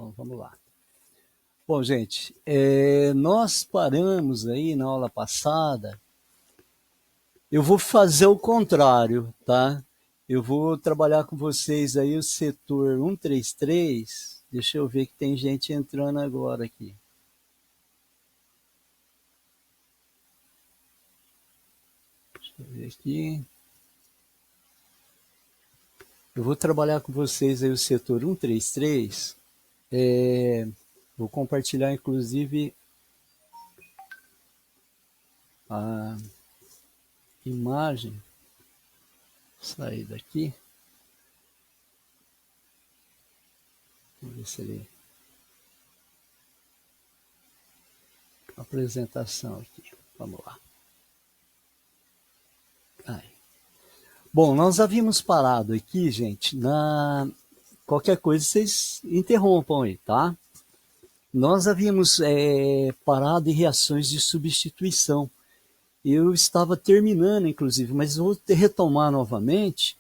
Então, vamos lá. Bom, gente, nós paramos aí na aula passada. Eu vou fazer o contrário, tá? Eu vou trabalhar com vocês aí o setor 133. Deixa eu ver que tem gente entrando agora aqui. Deixa eu ver aqui. Eu vou trabalhar com vocês aí o setor 133. Vou compartilhar, inclusive, a imagem. Sair daqui. Vamos ver se ele... Apresentação aqui. Vamos lá. Aí. Bom, nós havíamos parado aqui, gente, qualquer coisa vocês interrompam aí, tá? Nós havíamos parado em reações de substituição. Eu estava terminando, inclusive, mas vou retomar novamente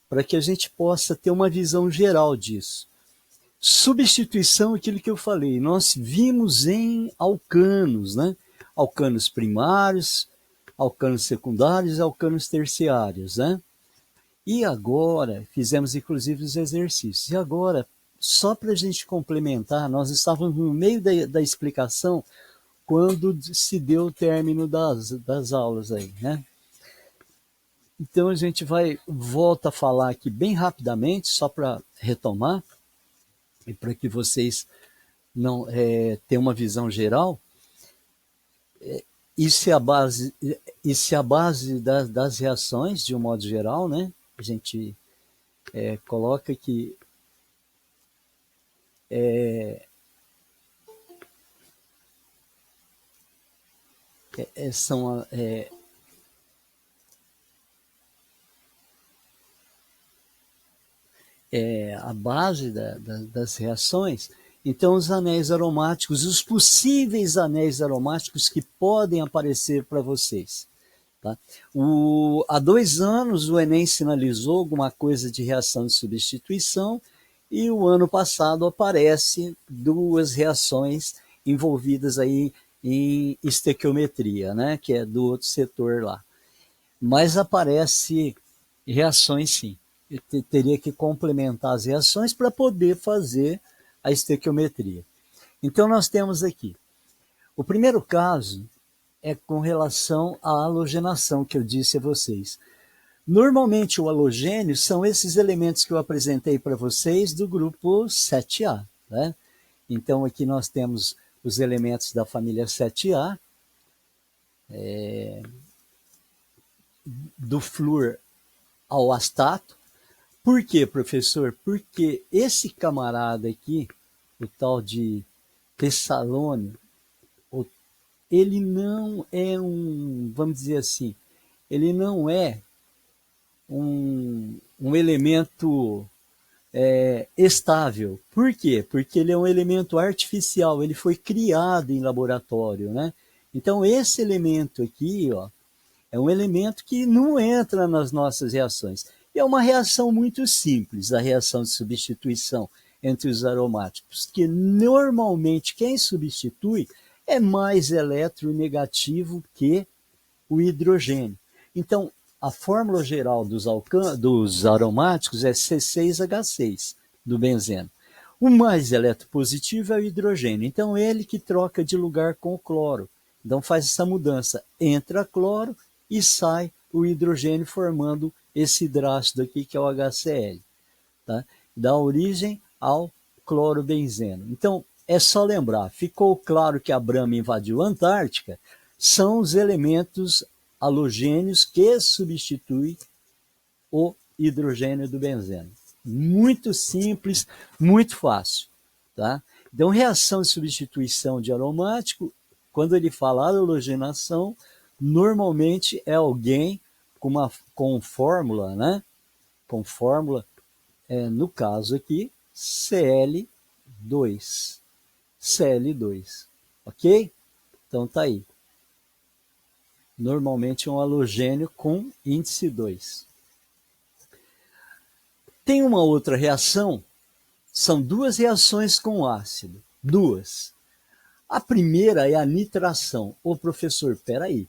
para que a gente possa ter uma visão geral disso. Substituição, aquilo que eu falei, nós vimos em alcanos, né? Alcanos primários, alcanos secundários e alcanos terciários, né? E agora, fizemos inclusive os exercícios. E agora, só para a gente complementar, nós estávamos no meio da explicação quando se deu o término das aulas aí, né? Então a gente volta a falar aqui bem rapidamente, só para retomar, e para que vocês não tenham uma visão geral. Isso é a base das reações, de um modo geral, né? A gente coloca que são a base das reações. Então, os anéis aromáticos, os possíveis anéis aromáticos que podem aparecer para vocês. Tá? Há 2 anos, o Enem sinalizou alguma coisa de reação de substituição, e o ano passado aparece 2 reações envolvidas aí em estequiometria, né? Que é do outro setor lá. Mas aparece reações sim. Eu teria que complementar as reações para poder fazer a estequiometria. Então nós temos aqui, o primeiro caso é com relação à halogenação, que eu disse a vocês. Normalmente o halogênio são esses elementos que eu apresentei para vocês do grupo 7A, né? Então aqui nós temos os elementos da família 7A, do flúor ao astato. Por quê, professor? Porque esse camarada aqui, o tal de tessalônio, ele não é vamos dizer assim, ele não é um elemento estável. Por quê? Porque ele é um elemento artificial, ele foi criado em laboratório, né? Então esse elemento aqui, ó, é um elemento que não entra nas nossas reações. E é uma reação muito simples, a reação de substituição entre os aromáticos, que normalmente quem substitui é mais eletronegativo que o hidrogênio. Então, a fórmula geral dos aromáticos é C6H6, do benzeno. O mais eletropositivo é o hidrogênio. Então, ele que troca de lugar com o cloro. Então, faz essa mudança. Entra cloro e sai o hidrogênio, formando esse hidrácido aqui, que é o HCl. Tá? Dá origem ao clorobenzeno. Então, é só lembrar, ficou claro que a Brahma invadiu a Antártica, são os elementos halogênios que substituem o hidrogênio do benzeno. Muito simples, muito fácil. Tá? Então, reação de substituição de aromático, quando ele fala halogenação, normalmente é alguém com fórmula, né? Com fórmula, no caso aqui, Cl2. Cl2. Ok? Então tá aí. Normalmente é um halogênio com índice 2. Tem uma outra reação São duas reações com ácido, duas. A primeira é a nitração. Ô professor, peraí,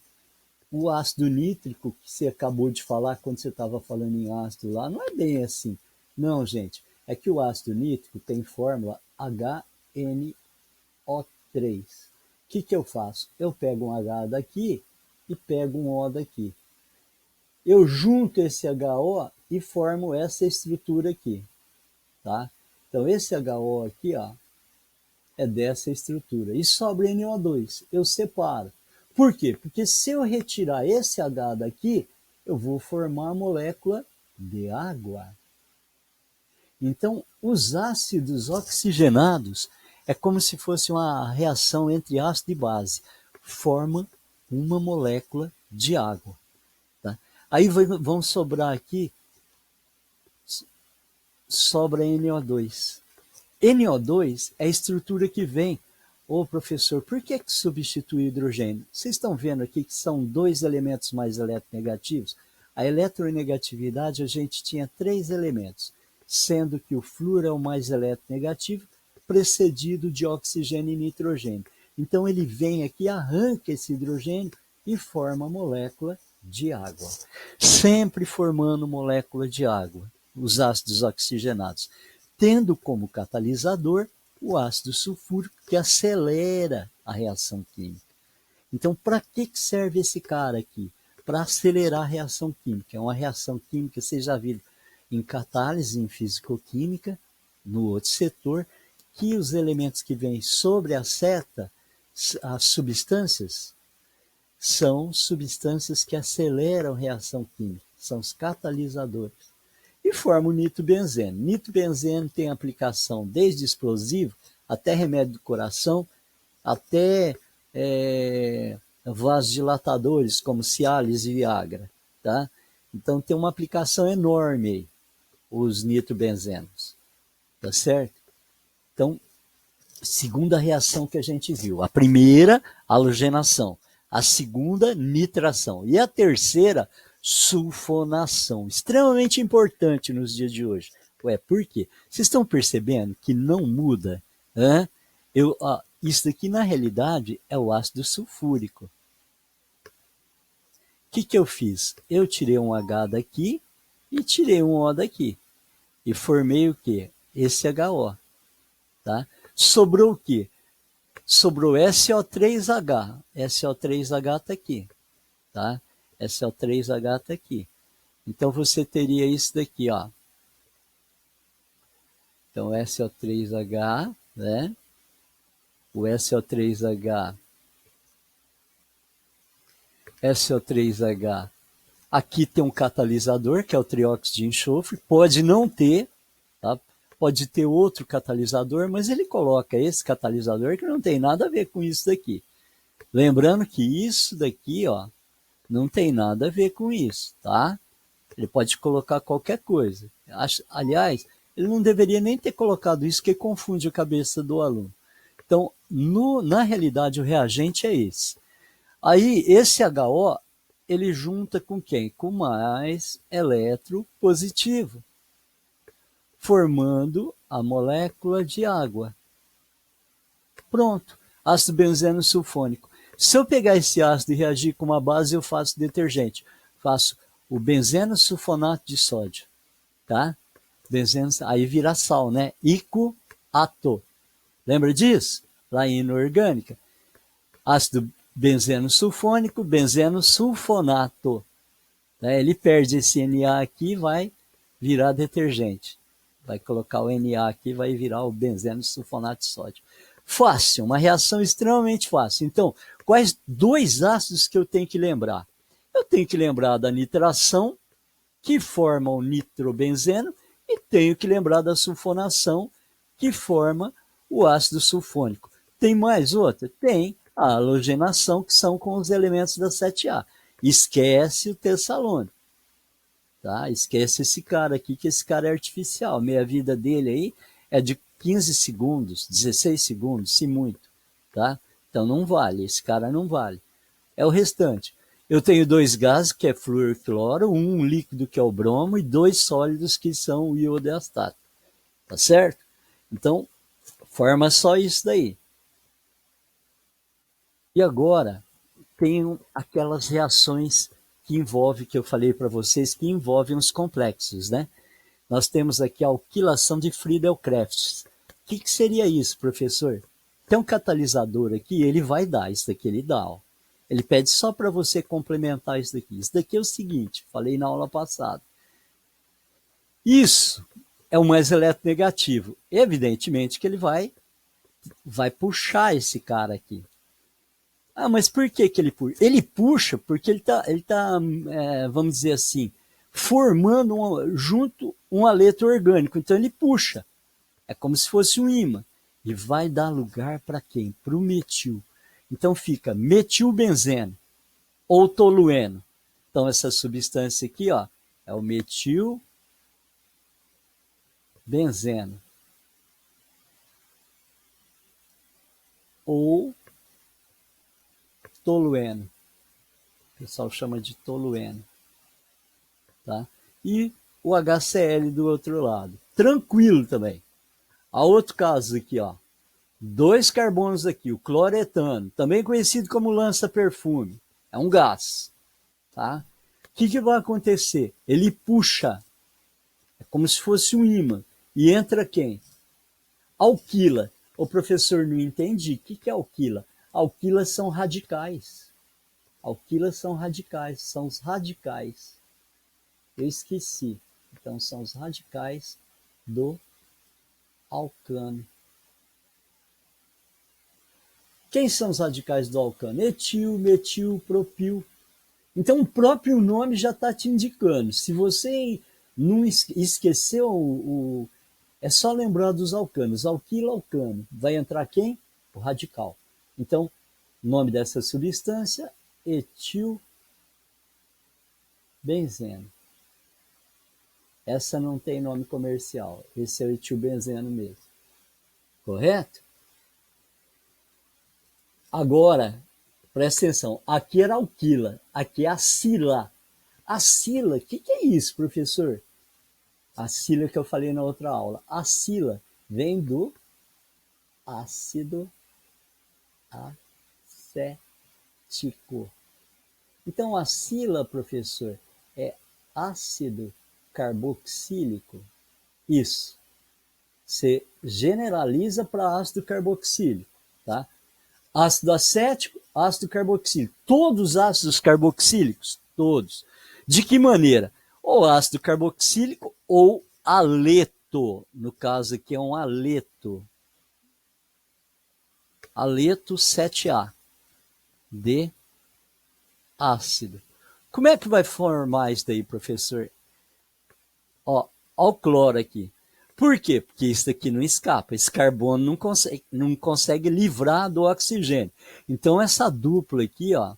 o ácido nítrico que você acabou de falar quando você estava falando em ácido lá, não é bem assim. Não, gente, é que o ácido nítrico tem fórmula HNO3. O que eu faço? Eu pego um H daqui e pego um O daqui. Eu junto esse HO e formo essa estrutura aqui, tá? Então, esse HO aqui, ó, é dessa estrutura. E sobra NO2. Eu separo. Por quê? Porque se eu retirar esse H daqui, eu vou formar a molécula de água. Então, os ácidos oxigenados é como se fosse uma reação entre ácido e base. Forma uma molécula de água. Tá? Aí vão sobrar aqui, sobra NO2. NO2 é a estrutura que vem. Ô professor, por que substitui o hidrogênio? Vocês estão vendo aqui que são dois elementos mais eletronegativos? A eletronegatividade, a gente tinha 3 elementos, sendo que o flúor é o mais eletronegativo, precedido de oxigênio e nitrogênio. Então ele vem aqui, arranca esse hidrogênio e forma a molécula de água. Sempre formando molécula de água, os ácidos oxigenados, tendo como catalisador o ácido sulfúrico, que acelera a reação química. Então, para que serve esse cara aqui? Para acelerar a reação química. É uma reação química, vocês já viram em catálise, em fisicoquímica, no outro setor, que os elementos que vêm sobre a seta, as substâncias, são substâncias que aceleram a reação química, são os catalisadores. E forma o nitrobenzeno. Nitrobenzeno tem aplicação desde explosivo, até remédio do coração, até vasodilatadores, como Cialis e Viagra. Tá? Então tem uma aplicação enorme aí, os nitrobenzenos. Tá certo? Então, segunda reação que a gente viu. A primeira, halogenação. A segunda, nitração. E a terceira, sulfonação. Extremamente importante nos dias de hoje. Ué, por quê? Vocês estão percebendo que não muda? Isso daqui, na realidade, é o ácido sulfúrico. O que eu fiz? Eu tirei um H daqui e tirei um O daqui. E formei o quê? Esse HO. Tá? Sobrou o quê? Sobrou SO3H. SO3H está aqui. Tá? SO3H está aqui. Então, você teria isso daqui, ó. Então, SO3H, né? O SO3H. SO3H. Aqui tem um catalisador, que é o trióxido de enxofre. Pode não ter, tá? Pode ter outro catalisador, mas ele coloca esse catalisador que não tem nada a ver com isso daqui. Lembrando que isso daqui, ó, não tem nada a ver com isso, tá? Ele pode colocar qualquer coisa. Aliás, ele não deveria nem ter colocado isso, que confunde a cabeça do aluno. Então, na realidade, o reagente é esse. Aí, esse HO, ele junta com quem? Com mais eletropositivo, formando a molécula de água. Pronto, ácido benzeno sulfônico. Se eu pegar esse ácido e reagir com uma base, eu faço detergente. Faço o benzeno sulfonato de sódio, tá? Benzeno, aí vira sal, né? Icoato. Lembra disso? Lá em inorgânica. Ácido benzeno sulfônico, benzeno sulfonato. Ele perde esse Na aqui e vai virar detergente. Vai colocar o Na aqui e vai virar o benzeno sulfonato de sódio. Fácil, uma reação extremamente fácil. Então, quais dois ácidos que eu tenho que lembrar? Eu tenho que lembrar da nitração, que forma o nitrobenzeno, e tenho que lembrar da sulfonação, que forma o ácido sulfônico. Tem mais outra? Tem a halogenação, que são com os elementos da 7A. Esquece o tessalônico. Tá? Esquece esse cara aqui, que esse cara é artificial. A meia-vida dele aí é de 15 segundos, 16 segundos, se muito. Tá? Então não vale, esse cara não vale. É o restante. Eu tenho 2 gases, que é flúor e cloro, um líquido, que é o bromo, e 2 sólidos, que são o iodo e astato. Tá certo? Então, forma só isso daí. E agora, tem aquelas reações que envolvem, que eu falei para vocês, que envolvem os complexos, né? Nós temos aqui a alquilação de Friedel-Crafts. O que seria isso, professor? Tem um catalisador aqui, ele vai dar, isso daqui ele dá. Ó. Ele pede só para você complementar isso daqui. Isso daqui é o seguinte, falei na aula passada. Isso é o mais eletronegativo. Evidentemente que ele vai puxar esse cara aqui. Ah, mas por que ele puxa? Ele puxa porque ele tá vamos dizer assim, formando junto um aleto orgânico. Então ele puxa. É como se fosse um ímã. E vai dar lugar para quem? Para o metil. Então fica metilbenzeno ou tolueno. Então essa substância aqui, ó, é o metilbenzeno ou tolueno. O pessoal chama de tolueno. Tá? E o HCl do outro lado. Tranquilo também. A outro caso aqui, ó. 2 carbonos aqui, o cloretano, também conhecido como lança-perfume. É um gás. Tá? O que vai acontecer? Ele puxa. É como se fosse um ímã. E entra quem? Alquila. O professor não entende. O que é alquila? Alquilas são radicais. Alquilas são radicais. São os radicais. Eu esqueci. Então, são os radicais do alcano. Quem são os radicais do alcano? Etil, metil, propil. Então, o próprio nome já está te indicando. Se você não esqueceu, é só lembrar dos alcanos. Alquila, alcano. Vai entrar quem? O radical. Então, o nome dessa substância, etilbenzeno. Essa não tem nome comercial. Esse é o etilbenzeno mesmo. Correto? Agora, presta atenção. Aqui era alquila. Aqui é acila. Acila, o que é isso, professor? Acila que eu falei na outra aula. Acila vem do ácido acético. Então, acila, professor, é ácido carboxílico. Isso. Você generaliza para ácido carboxílico, tá? Ácido acético, ácido carboxílico. Todos os ácidos carboxílicos, todos. De que maneira? Ou ácido carboxílico ou aleto. No caso aqui é um aleto. Aleto 7A de ácido. Como é que vai formar isso daí, professor? Ó o cloro aqui. Por quê? Porque isso aqui não escapa. Esse carbono não consegue livrar do oxigênio. Então, essa dupla aqui, ó,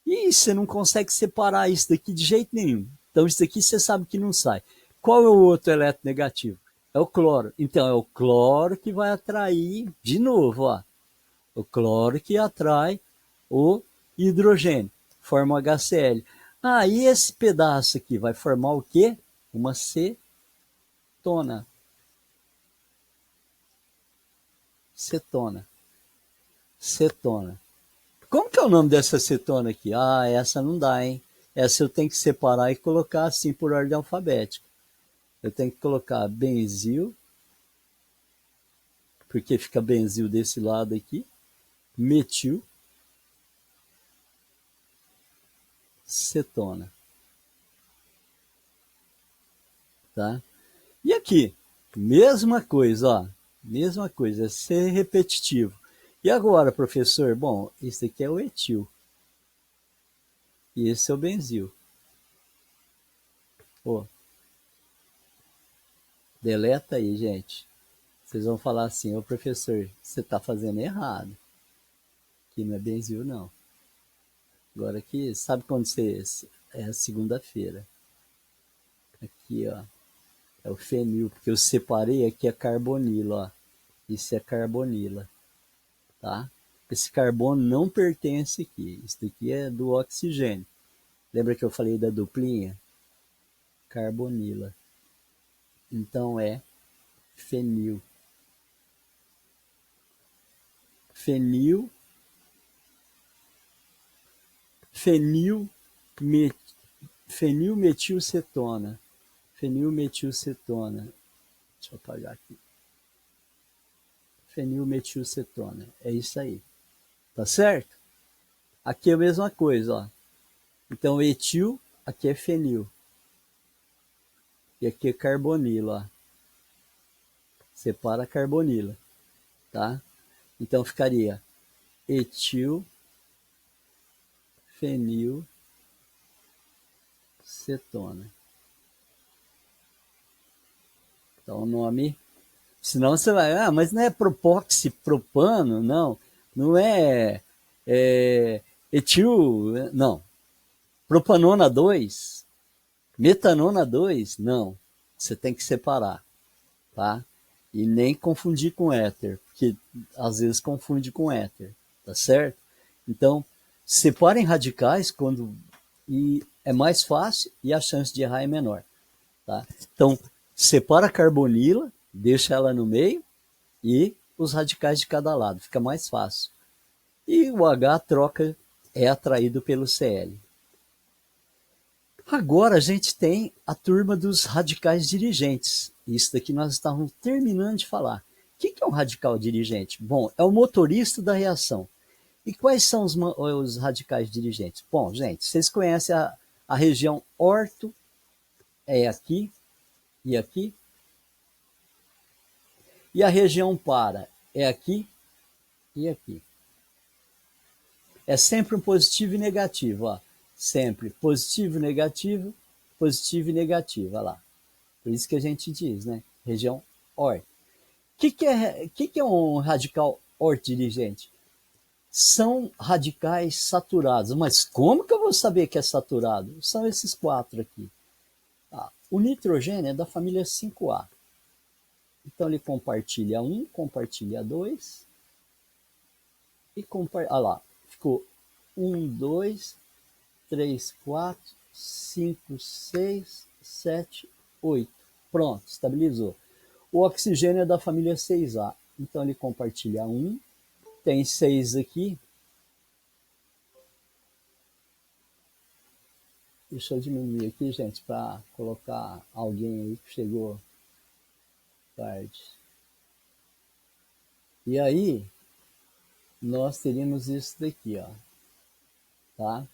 e você não consegue separar isso daqui de jeito nenhum. Então, isso daqui você sabe que não sai. Qual é o outro eletronegativo? É o cloro. Então, é o cloro que vai atrair, de novo, ó, o cloro que atrai o hidrogênio, forma o HCl. Ah, e esse pedaço aqui vai formar o quê? Uma cetona. Cetona. Cetona. Como que é o nome dessa cetona aqui? Ah, essa não dá, hein? Essa eu tenho que separar e colocar assim por ordem alfabética. Eu tenho que colocar benzil, porque fica benzil desse lado aqui, metil, cetona. Tá? E aqui, mesma coisa, ó. Mesma coisa, é ser repetitivo. E agora, professor? Bom, esse aqui é o etil. E esse é o benzil. Pô, deleta aí, gente. Vocês vão falar assim, ô professor, você está fazendo errado. Aqui não é benzil, não. Agora aqui, sabe quando você... É segunda-feira. Aqui, ó. É o fenil, porque eu separei aqui a carbonila, ó. Isso é carbonila, tá? Esse carbono não pertence aqui. Isso daqui é do oxigênio. Lembra que eu falei da duplinha? Carbonila. Então é fenil. fenil, fenil, fenilmetilcetona. Fenilmetilcetona. Deixa eu apagar aqui. Fenilmetilcetona. É isso aí. Tá certo? Aqui é a mesma coisa, ó. Então, etil, aqui é fenil. E aqui é carbonila, ó. Separa a carbonila, tá? Então, ficaria etil, fenil, cetona. Então, o nome... Senão você vai... Ah, mas não é propoxipropano? Não. Não é etil... Não. Propanona 2? Metanona 2? Não. Você tem que separar, tá? E nem confundir com éter, porque às vezes confunde com éter, tá certo? Então, separem radicais quando... E é mais fácil e a chance de errar é menor, tá? Então, separa a carbonila, deixa ela no meio e os radicais de cada lado, fica mais fácil. E o H troca, é atraído pelo Cl. Agora a gente tem a turma dos radicais dirigentes. Isso daqui nós estávamos terminando de falar. O que é um radical dirigente? Bom, é o motorista da reação. E quais são os radicais dirigentes? Bom, gente, vocês conhecem a região orto, é aqui e aqui. E a região para, é aqui e aqui. É sempre um positivo e negativo, ó. Sempre positivo, negativo, positivo e negativo, olha lá. Por isso que a gente diz, né? Região OR. O que é um radical OR dirigente? São radicais saturados. Mas como que eu vou saber que é saturado? São esses quatro aqui. Ah, o nitrogênio é da família 5A. Então ele compartilha 1, compartilha 2. E compartilha. Olha lá. Ficou 1, 2, 3, 4, 5, 6, 7, 8. Pronto, estabilizou. O oxigênio é da família 6A. Então ele compartilha 1. Tem 6 aqui. Deixa eu diminuir aqui, gente, para colocar alguém aí que chegou tarde. E aí, nós teríamos isso daqui, ó. Tá?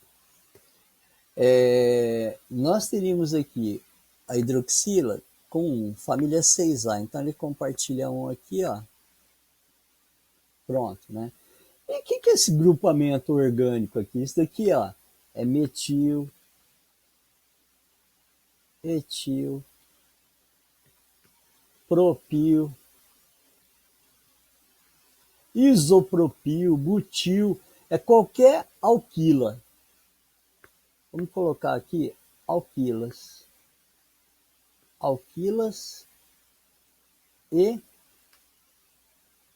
Nós teríamos aqui a hidroxila com família 6A. Então ele compartilha 1 aqui, ó. Pronto, né? E o que é esse grupamento orgânico aqui? Isso daqui, ó, é metil, etil, propil, isopropil, butil, é qualquer alquila. Vamos colocar aqui alquilas. Alquilas e...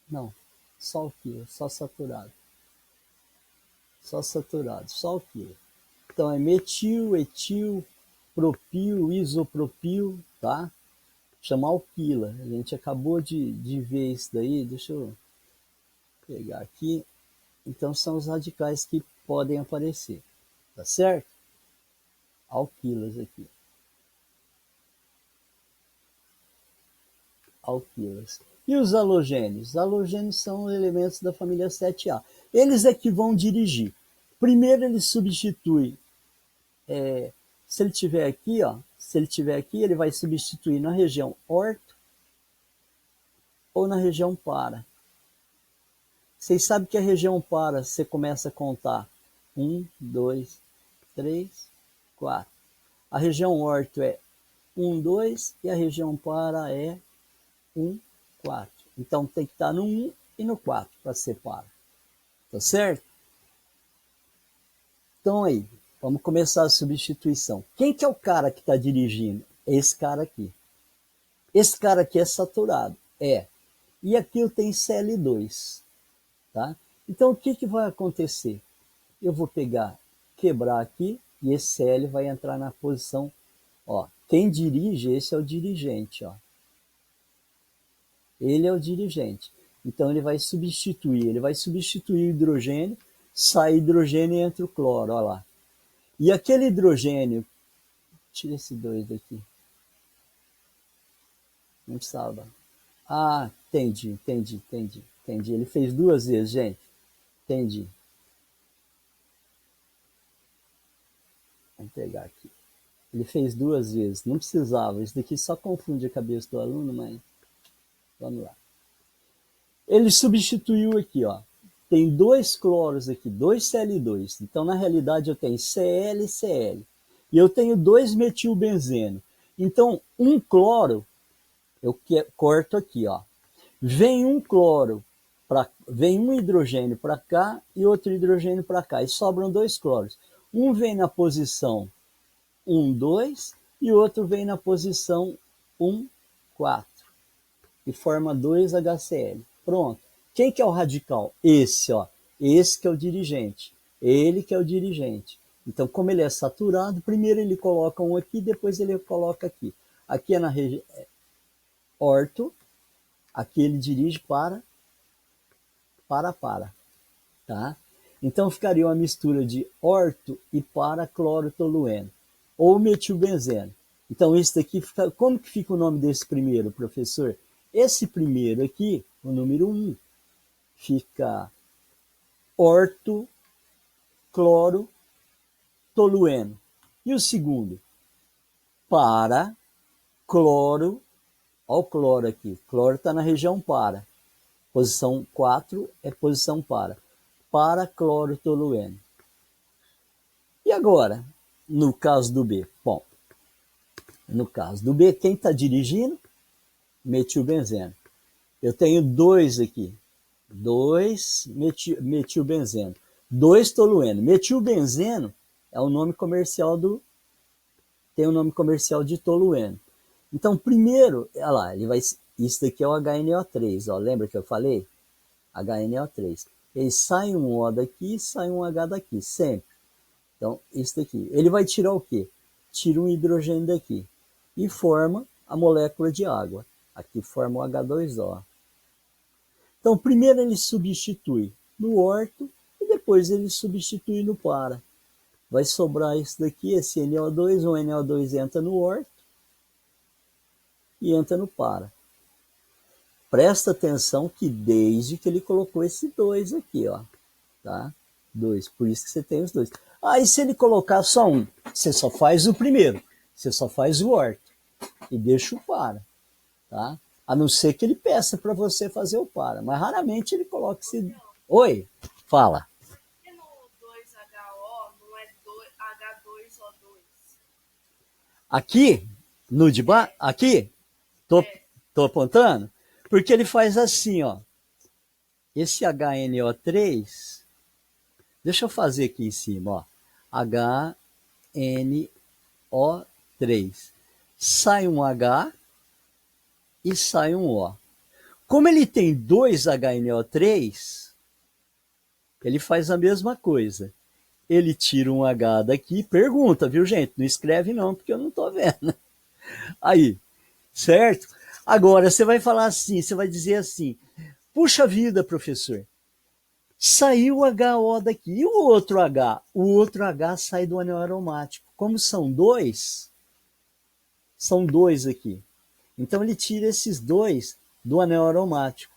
Não, só alquila, só saturado. Só saturado, só alquila. Então é metil, etil, propil, isopropil, tá? Chama alquila. A gente acabou de ver isso daí. Deixa eu pegar aqui. Então são os radicais que podem aparecer, tá certo? Alquilas aqui. Alquilas. E os halogênios? Os halogênios são elementos da família 7A. Eles é que vão dirigir. Primeiro ele substitui, se ele tiver aqui, ó, se ele tiver aqui, ele vai substituir na região orto ou na região para. Vocês sabem que a região para, você começa a contar 1, 2, 3, 4. A região orto é 1, 2 e a região para é 1, 4. Então tem que estar no 1 e no 4 para separar. Tá certo? Então aí, vamos começar a substituição. Quem que é o cara que está dirigindo? Esse cara aqui. Esse cara aqui é saturado. E aqui eu tenho Cl2. Tá? Então o que vai acontecer? Eu vou quebrar aqui e esse Cl vai entrar na posição, ó, quem dirige, esse é o dirigente, ó. Ele é o dirigente. Então ele vai substituir o hidrogênio, sai hidrogênio e entra o cloro, olha lá. E aquele hidrogênio, tira esse 2 daqui. Não precisava. Ah, entendi. Ele fez 2 vezes, gente. Entendi. Vamos pegar aqui. Ele fez 2 vezes, não precisava. Isso daqui só confunde a cabeça do aluno, mas vamos lá. Ele substituiu aqui, ó. Tem 2 cloros aqui, 2 Cl2. Então, na realidade, eu tenho Cl e Cl. E eu tenho 2 metilbenzeno. Então, um cloro, eu corto aqui, ó. Vem um cloro, vem um hidrogênio para cá e outro hidrogênio para cá. E sobram 2 cloros. Um vem na posição 1, 2 e o outro vem na posição 1, 4. E forma 2 HCl. Pronto. Quem que é o radical? Esse, ó. Esse que é o dirigente. Ele que é o dirigente. Então, como ele é saturado, primeiro ele coloca um aqui, depois ele coloca aqui. Aqui é na região orto. Aqui ele dirige para. Tá? Então, ficaria uma mistura de orto e para-clorotolueno. Ou metilbenzeno. Então, esse daqui, como que fica o nome desse primeiro, professor? Esse primeiro aqui, o número 1, fica orto-cloro-tolueno. E o segundo? Para-cloro. Olha o cloro aqui. Cloro está na região para. Posição 4 é posição para-cloro-tolueno. E agora, no caso do B? Bom, no caso do B, quem está dirigindo? Metilbenzeno. Eu tenho 2 aqui. 2 metilbenzeno. 2 tolueno. Metilbenzeno é o nome comercial do... Tem o nome comercial de tolueno. Então, primeiro, olha lá, ele vai... Isso daqui é o HNO3, ó. Lembra que eu falei? HNO3. Ele sai um O daqui e sai um H daqui, sempre. Então, isso daqui. Ele vai tirar o quê? Tira um hidrogênio daqui. E forma a molécula de água. Aqui forma o H2O. Então, primeiro ele substitui no orto e depois ele substitui no para. Vai sobrar isso daqui, esse NO2, o NO2 entra no orto e entra no para. Presta atenção que desde que ele colocou esse 2 aqui, ó, tá? 2, por isso que você tem os 2. Aí se ele colocar só um, você só faz o primeiro, você só faz o orto e deixa o para, tá? A não ser que ele peça para você fazer o para, mas raramente ele coloca esse... Oi, fala. Por que no 2HO não é H2O2? Aqui, no de baixo, aqui, tô apontando, porque ele faz assim, ó. Esse HNO3, deixa eu fazer aqui em cima, ó. HNO3. Sai um H e sai um O. Como ele tem 2 HNO3, ele faz a mesma coisa. Ele tira um H daqui, pergunta, viu, gente? Não escreve não, porque eu não tô vendo. Aí, certo? Agora, você vai falar assim, você vai dizer assim, puxa vida, professor, saiu o HO daqui, e o outro H? O outro H sai do anel aromático. Como são 2 aqui. Então, ele tira esses 2 do anel aromático,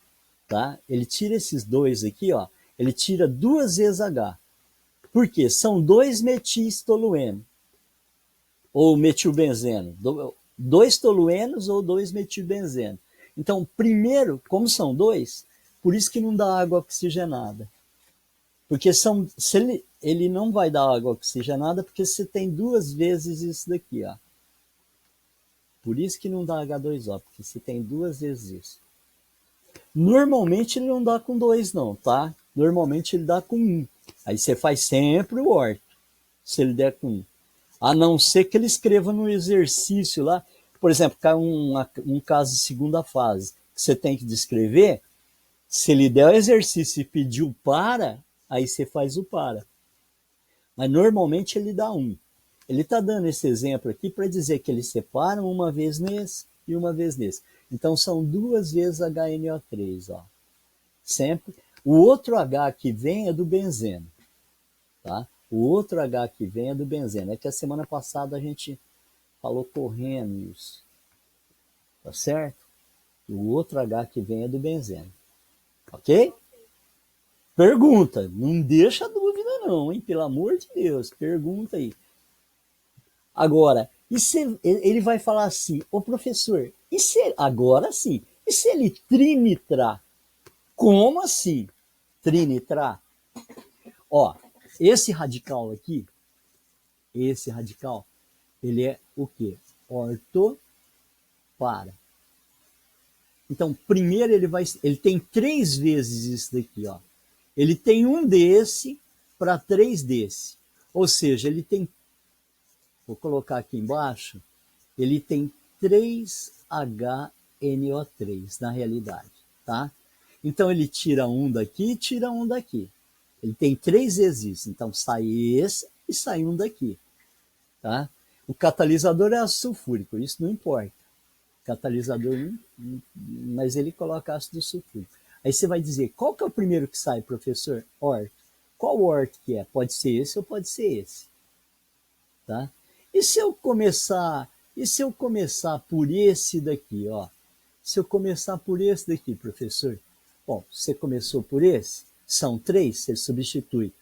tá? Ele tira esses 2 aqui, ó, ele tira 2 vezes H. Por quê? São 2 metiltolueno, ou metilbenzeno. 2 toluenos ou 2 metilbenzeno. Então, primeiro, como são 2, por isso que não dá água oxigenada. Porque ele não vai dar água oxigenada porque você tem 2 vezes isso daqui, ó. Por isso que não dá H2O, porque você tem 2 vezes isso. Normalmente ele não dá com 2 não, tá? Normalmente ele dá com 1. Aí você faz sempre o orto, se ele der com 1. A não ser que ele escreva no exercício lá, por exemplo, cai um caso de segunda fase, que você tem que descrever, se ele der o exercício e pedir o para, aí você faz o para. Mas normalmente ele dá 1. Ele está dando esse exemplo aqui para dizer que eles separam uma vez nesse e uma vez nesse. Então são 2 vezes HNO3, ó. Sempre. O outro H que vem é do benzeno, tá? O outro H que vem é do benzeno. É que a semana passada a gente falou correndo isso, tá certo? O outro H que vem é do benzeno, ok? Pergunta, não deixa dúvida não, hein? Pelo amor de Deus, pergunta aí. Agora, e se ele vai falar assim, ô professor, e se agora sim, e se ele trinitrar? Como assim? Trinitrar? Ó, esse radical aqui, ele é o quê? Ortopara. Então, primeiro ele tem 3 vezes isso daqui, ó. Ele tem um desse para 3 desse. Ou seja, ele tem, vou colocar aqui embaixo, ele tem 3HNO3 na realidade, tá? Então ele tira um daqui e tira um daqui. Ele tem 3 vezes isso. Então sai esse e sai um daqui, tá? O catalisador é ácido sulfúrico, isso não importa. Catalisador, mas ele coloca ácido sulfúrico. Aí você vai dizer, qual que é o primeiro que sai, professor? Orto. Qual orto que é? Pode ser esse ou pode ser esse, tá? E se eu começar por esse daqui, ó? Se eu começar por esse daqui, professor, bom, você começou por esse, são 3, você substitui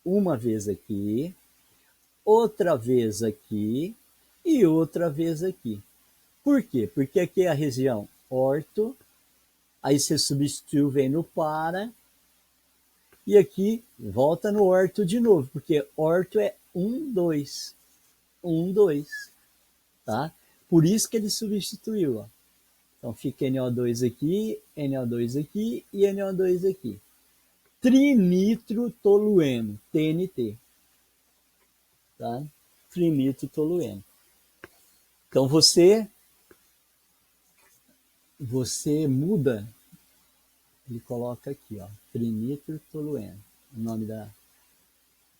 uma vez aqui, outra vez aqui e outra vez aqui. Por quê? Porque aqui é a região orto, aí você substituiu, vem no para, e aqui volta no orto de novo, porque orto é 1, 2, 1, 2, tá? Por isso que ele substituiu, ó. Então fica NO2 aqui e NO2 aqui. Trinitrotolueno, TNT, tá? Trinitrotolueno. Então você muda, ele coloca aqui, ó, trinitrotolueno, o nome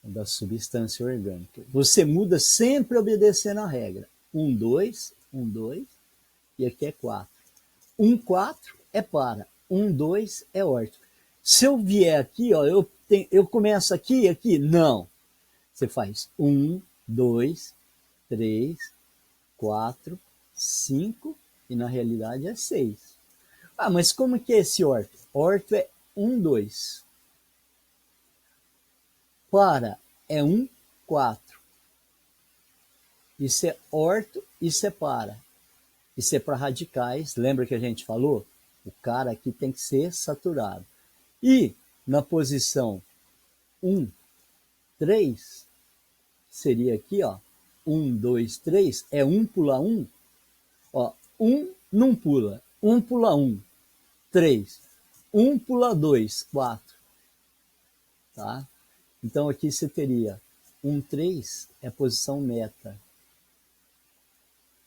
da substância orgânica. Você muda sempre obedecendo a regra. 1, 2, 1, 2, e aqui é 4. 1, 4 é para, 1, 2 é orto. Se eu vier aqui, ó, eu começo aqui, não. Você faz 1, 2, 3, 4, 5, e na realidade é 6. Ah, mas como que é esse orto? Orto é 1, 2. Para é 1, 4. Isso é orto, isso é para. Isso é para radicais. Lembra que a gente falou? O cara aqui tem que ser saturado. E na posição 1, 3, seria aqui, ó. 1, 2, 3, é 1 pula 1. Ó, 1 não pula. 1 pula 1. 3. 1 pula 2, 4. Tá? Então aqui você teria 1, 3 é a posição meta.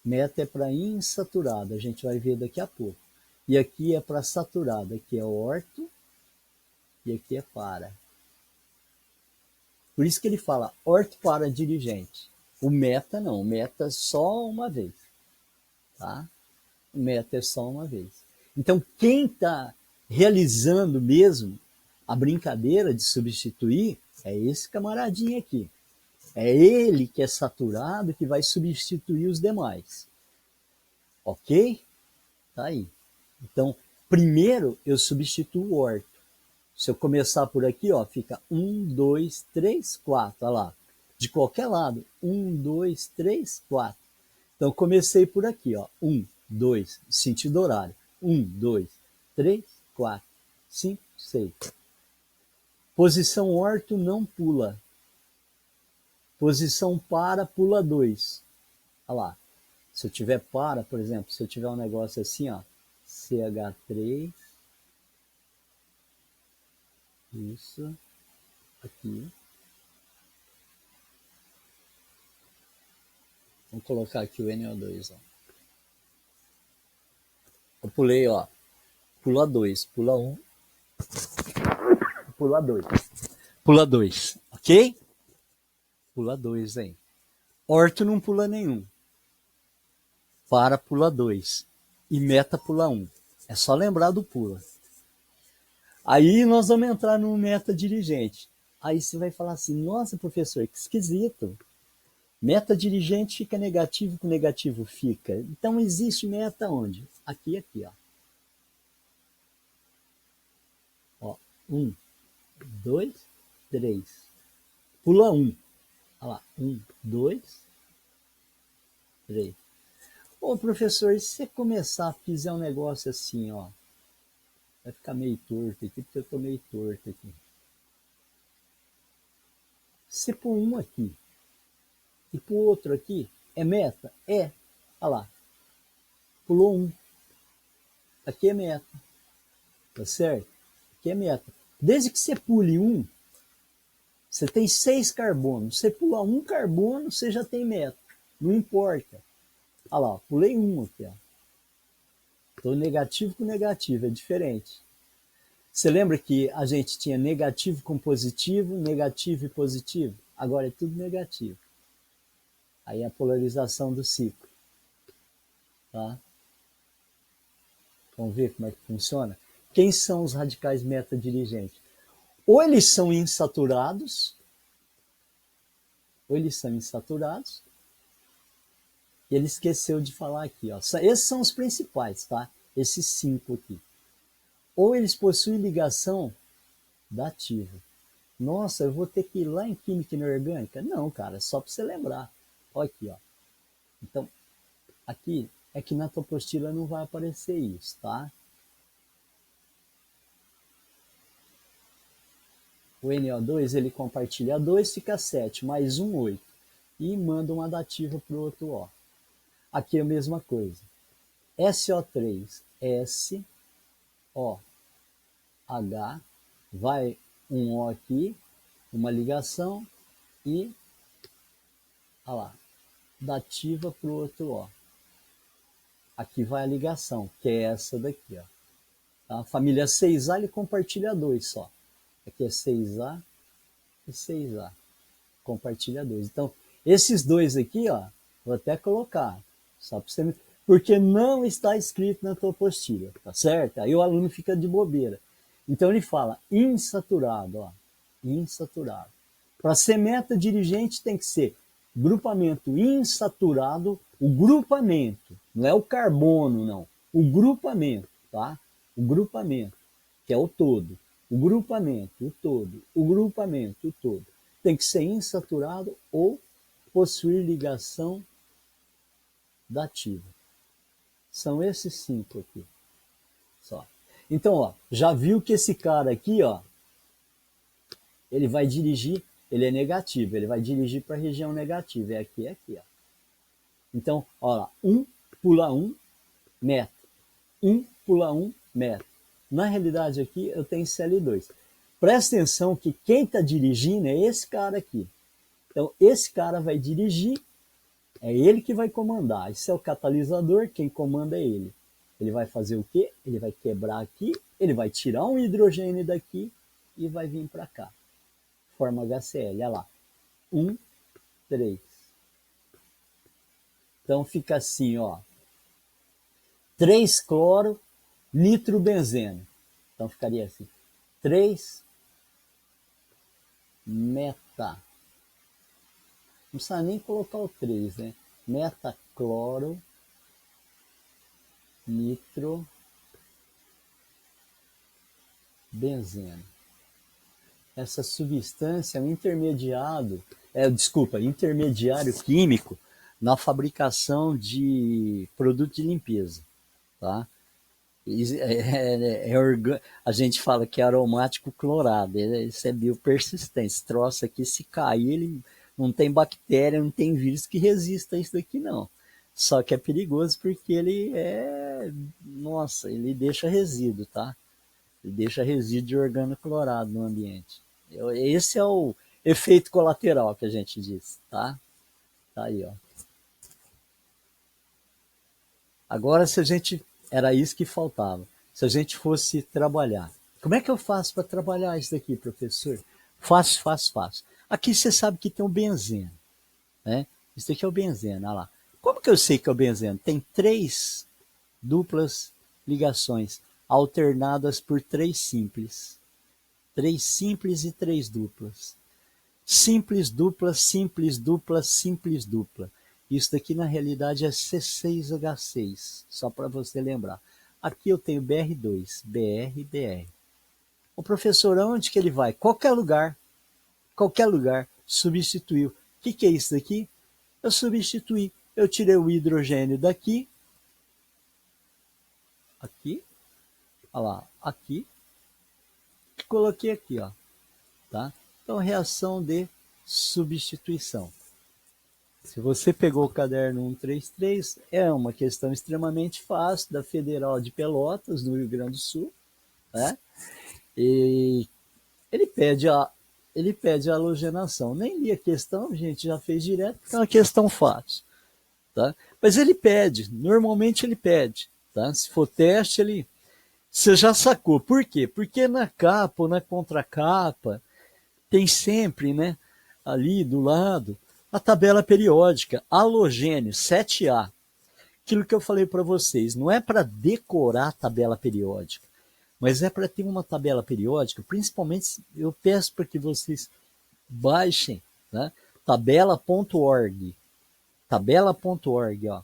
Meta é para insaturada, a gente vai ver daqui a pouco. E aqui é para saturada, aqui é orto e aqui é para. Por isso que ele fala orto para dirigente. O meta não, o meta é só uma vez. Tá? O meta é só uma vez. Então quem está realizando mesmo a brincadeira de substituir é esse camaradinho aqui. É ele que é saturado que vai substituir os demais. Ok? Tá aí. Então, primeiro eu substituo o orto. Se eu começar por aqui, ó, fica 1, 2, 3, 4. Olha lá. De qualquer lado. 1, 2, 3, 4. Então, comecei por aqui, ó. 1, 2, sentido horário. 1, 2, 3, 4, 5, 6. Posição orto não pula. Posição para, pula 2. Olha lá. Se eu tiver para, por exemplo, se eu tiver um negócio assim, ó. CH3. Isso. Aqui. Vamos colocar aqui o NO2, ó. Eu pulei, ó. Pula 2, pula 1. Pula 2. Pula 2, ok? Pula 2 aí. Orto não pula nenhum. Para, pula 2. E meta, pula 1. É só lembrar do pula. Aí nós vamos entrar no meta-dirigente. Aí você vai falar assim, nossa, professor, que esquisito. Meta-dirigente fica negativo com negativo fica. Então existe meta onde? Aqui, aqui, ó. Ó, 1, 2, 3. Pula 1. Olha lá, 1, 2, 3. Ô, professor, e se você começar a fizer um negócio assim, ó, vai ficar meio torto aqui, porque eu tô meio torto aqui. Se pôr um aqui e pôr outro aqui, é meta? É. Olha lá, pulou um. Aqui é meta. Tá certo? Aqui é meta. Desde que você pule um, você tem 6 carbonos. Você pula um carbono, você já tem meta. Não importa. Olha lá, pulei um aqui, ó. Estou negativo com negativo, é diferente. Você lembra que a gente tinha negativo com positivo, negativo e positivo? Agora é tudo negativo. Aí é a polarização do ciclo. Tá? Vamos ver como é que funciona? Quem são os radicais meta-dirigentes? Ou eles são insaturados, e ele esqueceu de falar aqui, ó. Esses são os principais, tá? Esses 5 aqui. Ou eles possuem ligação dativa. Nossa, eu vou ter que ir lá em química inorgânica? Não, cara, só para você lembrar. Olha aqui, ó. Então, aqui é que na tua apostila não vai aparecer isso, tá? O NO2, ele compartilha 2, fica 7, mais 1, 8. E manda uma dativa para o outro O. Aqui é a mesma coisa. SO3, S, O, H, vai um O aqui, uma ligação e, olha lá, dativa para o outro O. Aqui vai a ligação, que é essa daqui, ó. A família 6A, ele compartilha 2 só. Aqui é 6A e 6A. Compartilha 2. Então, esses dois aqui, ó, vou até colocar, só para você, porque não está escrito na tua apostila, tá certo? Aí o aluno fica de bobeira. Então ele fala insaturado, ó, insaturado. Para ser meta dirigente tem que ser grupamento insaturado, o grupamento, não é o carbono, não, o grupamento, tá? O grupamento, que é o todo. O grupamento, o todo. O grupamento, o todo. Tem que ser insaturado ou possuir ligação dativa. São esses 5 aqui. Só. Então, ó, já viu que esse cara aqui, ó, ele vai dirigir, ele é negativo, ele vai dirigir para a região negativa. É aqui, ó. Então, ó lá, 1 pula 1, meta. 1 pula 1, meta. Na realidade aqui eu tenho Cl2. Presta atenção que quem está dirigindo é esse cara aqui. Então esse cara vai dirigir, é ele que vai comandar. Esse é o catalisador, quem comanda é ele. Ele vai fazer o quê? Ele vai quebrar aqui, ele vai tirar um hidrogênio daqui e vai vir para cá. Forma HCl, olha lá. 1, 3. Então fica assim, ó. 3 cloro, nitrobenzeno. Então ficaria assim. 3 meta. Não precisa nem colocar o 3, né? Metacloro, nitro, benzeno. Essa substância é um intermediário químico na fabricação de produto de limpeza, tá? A gente fala que é aromático clorado, isso é biopersistente. Esse troço aqui, se cair, ele não tem bactéria, não tem vírus que resista a isso daqui, não. Só que é perigoso porque ele ele deixa resíduo, tá? Ele deixa resíduo de organoclorado no ambiente. Esse é o efeito colateral que a gente diz, tá? Tá aí, ó. Agora, era isso que faltava. Se a gente fosse trabalhar. Como é que eu faço para trabalhar isso daqui, professor? Fácil. Aqui você sabe que tem o benzeno, né? Isso aqui é o benzeno, olha lá. Como que eu sei que é o benzeno? Tem 3 duplas ligações. alternadas por 3 simples. 3 simples e 3 duplas. Simples, dupla, simples, dupla, simples, dupla. Isso daqui na realidade é C6H6, só para você lembrar. Aqui eu tenho BR2, BR, BR. O professor, aonde que ele vai? Qualquer lugar, substituiu. O que é isso daqui? Eu substituí. Eu tirei o hidrogênio daqui, aqui, olha lá, aqui, e coloquei aqui, ó, tá? Então, reação de substituição. Se você pegou o caderno 133, é uma questão extremamente fácil da Federal de Pelotas, no Rio Grande do Sul, né? E ele pede a halogenação. Nem li a questão, a gente já fez direto, porque é uma questão fácil, tá? Mas ele pede, normalmente ele pede, tá? Se for teste, você já sacou. Por quê? Porque na capa ou na contracapa tem sempre, né, ali do lado, a tabela periódica, halogênio, 7A. Aquilo que eu falei para vocês, não é para decorar a tabela periódica, mas é para ter uma tabela periódica, principalmente eu peço para que vocês baixem, né, tabela.org, ó,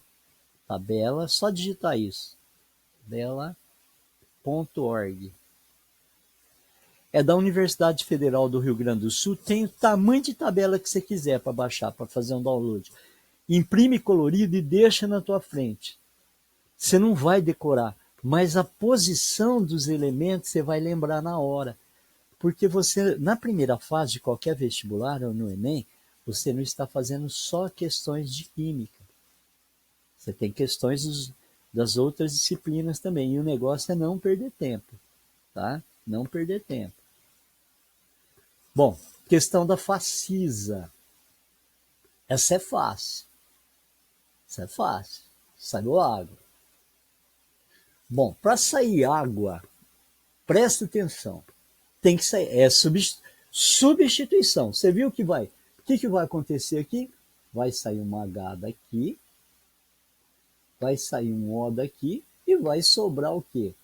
tabela, só digitar isso, tabela.org. É da Universidade Federal do Rio Grande do Sul, tem o tamanho de tabela que você quiser para baixar, para fazer um download. Imprime colorido e deixa na tua frente. Você não vai decorar, mas a posição dos elementos você vai lembrar na hora. Porque você, na primeira fase de qualquer vestibular ou no Enem, você não está fazendo só questões de química. Você tem questões das outras disciplinas também. E o negócio é não perder tempo, tá? Não perder tempo. Bom, questão da facisa. Essa é fácil. Essa é fácil. Saiu água. Bom, para sair água, presta atenção. Tem que sair. É substituição. Você viu que vai? O que vai acontecer aqui? Vai sair uma H daqui. Vai sair um O daqui. E vai sobrar o quê?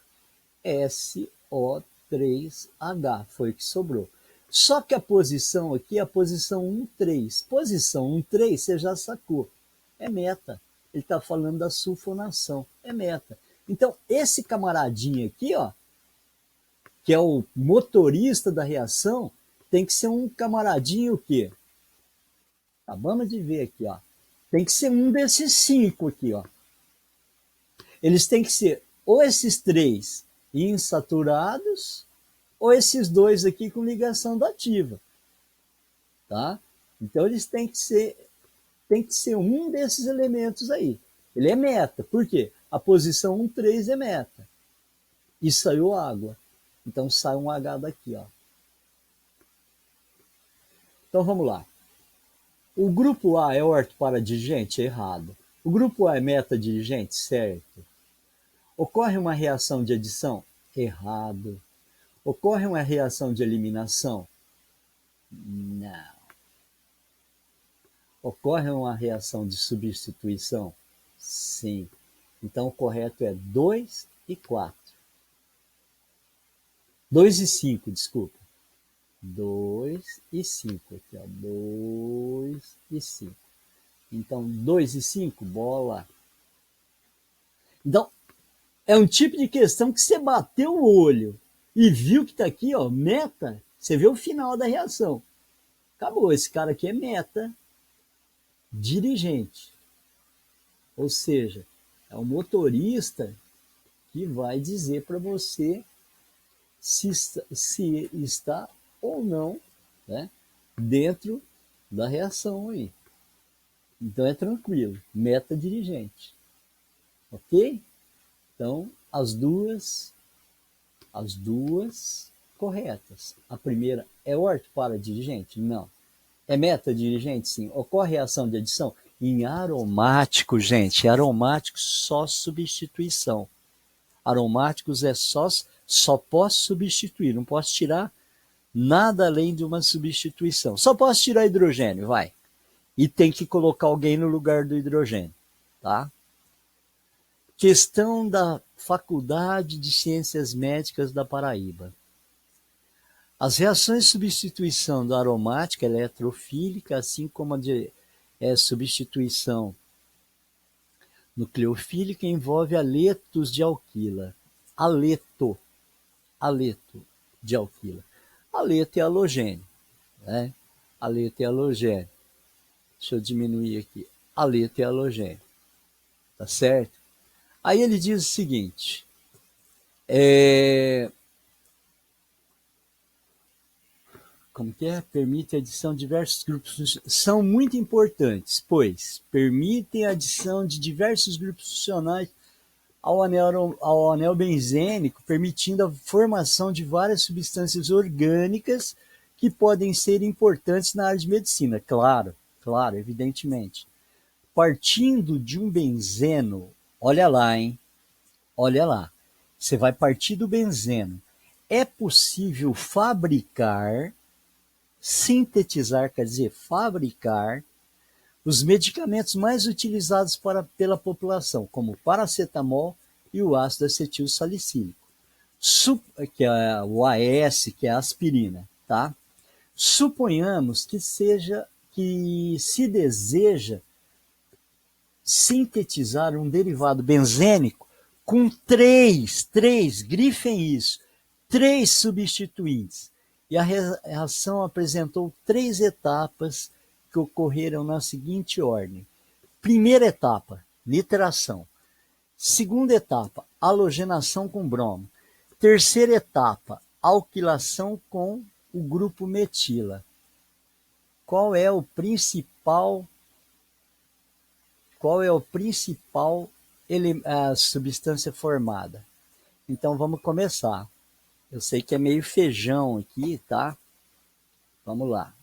SO3H. Foi o que sobrou. Só que a posição aqui é a posição 1,3. Posição 1,3 você já sacou. É meta. Ele está falando da sulfonação. É meta. Então, esse camaradinho aqui, ó, que é o motorista da reação, tem que ser um camaradinho o quê? Acabamos de ver aqui, ó. Tem que ser um desses 5 aqui, ó. Eles têm que ser ou esses 3 insaturados, ou esses 2 aqui com ligação dativa, tá? Então eles têm que ser um desses elementos aí. Ele é meta. Por quê? A posição 1,3 é meta. E saiu água. Então sai um H daqui, ó. Então vamos lá. O grupo A é ortoparadirigente? Errado. O grupo A é metadirigente? Certo. Ocorre uma reação de adição? Errado. Ocorre uma reação de eliminação? Não. Ocorre uma reação de substituição? Sim. Então o correto é 2 e 4. 2 e 5, desculpa. 2 e 5 aqui, ó. 2 e 5. Então 2 e 5, bola. Então, é um tipo de questão que você bateu o olho e viu que está aqui, ó, meta, você vê o final da reação. Acabou, esse cara aqui é meta dirigente. Ou seja, é o motorista que vai dizer para você se está ou não, né, dentro da reação aí. Então é tranquilo, meta dirigente. Ok? Então, as duas corretas. A primeira é ortoparadirigente? Não. É metadirigente? Sim. Ocorre reação de adição? Em aromático, gente, aromáticos só substituição. Aromáticos é só posso substituir, não posso tirar nada além de uma substituição. Só posso tirar hidrogênio, vai. E tem que colocar alguém no lugar do hidrogênio, tá? Questão da Faculdade de Ciências Médicas da Paraíba. As reações de substituição da aromática eletrofílica, assim como a de substituição nucleofílica, envolve aletos de alquila. Aleto de alquila. Aleto é halogênio, né? Aleto é halogênio. Deixa eu diminuir aqui. Aleto é halogênio. Tá certo? Aí ele diz o seguinte, como que é? Permite a adição de diversos grupos, são muito importantes, pois permitem a adição de diversos grupos funcionais ao anel benzênico, permitindo a formação de várias substâncias orgânicas que podem ser importantes na área de medicina. Claro, evidentemente. Partindo de um benzeno, olha lá, hein? Olha lá. Você vai partir do benzeno. É possível fabricar, sintetizar, quer dizer, fabricar os medicamentos mais utilizados pela população, como o paracetamol e o ácido acetil salicílico, que é o AS, que é a aspirina, tá? Suponhamos que se deseja sintetizar um derivado benzênico com grifem isso, 3 substituintes. E a reação apresentou 3 etapas que ocorreram na seguinte ordem. Primeira etapa, nitração. Segunda etapa, halogenação com bromo. Terceira etapa, alquilação com o grupo metila. Qual é o principal substância formada? Então vamos começar. Eu sei que é meio feijão aqui, tá? Vamos lá.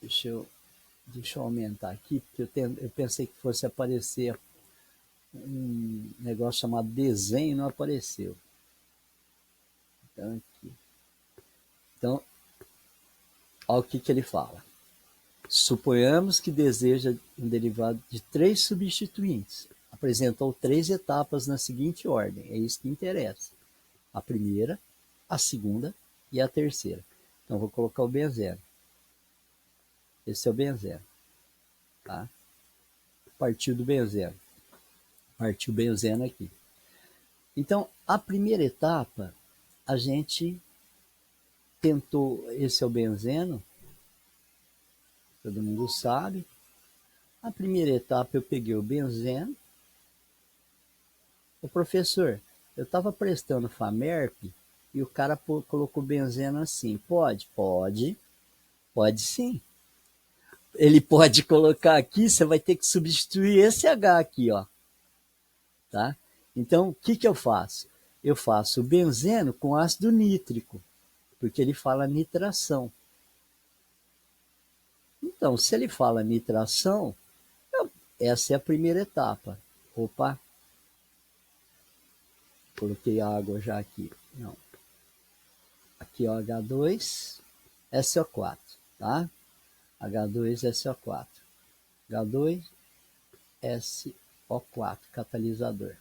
Deixa eu aumentar aqui, porque eu pensei que fosse aparecer um negócio chamado desenho, não apareceu. Então, aqui. Então, olha o que ele fala. Suponhamos que deseja um derivado de 3 substituintes. Apresentou 3 etapas na seguinte ordem. É isso que interessa. A primeira, a segunda e a terceira. Então, vou colocar o benzeno. Esse é o benzeno. Tá? Partiu do benzeno. Partiu o benzeno aqui. Então, a primeira etapa, a gente tentou, esse é o benzeno, todo mundo sabe. A primeira etapa eu peguei o benzeno. O professor, eu estava prestando FAMERP e o cara colocou benzeno assim. Pode sim. Ele pode colocar aqui, você vai ter que substituir esse H aqui, ó. Tá? Então, o que eu faço? Eu faço o benzeno com ácido nítrico, porque ele fala nitração. Então, se ele fala nitração, essa é a primeira etapa. Opa! Coloquei água já aqui. Não. Aqui, ó, H2, SO4, tá? H2SO4. H2SO4, catalisador.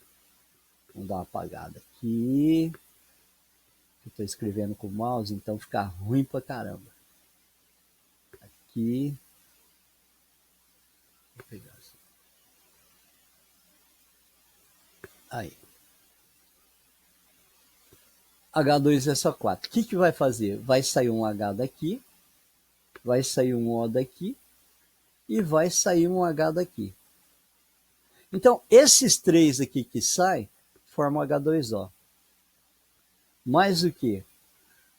Vamos dar uma apagada aqui. Eu estou escrevendo com o mouse, então fica ruim pra caramba. Aqui. Vou pegar assim. Aí. H2SO4. O que vai fazer? Vai sair um H daqui, vai sair um O daqui e vai sair um H daqui. Então, esses 3 aqui que saem, formam H2O. Mais o que?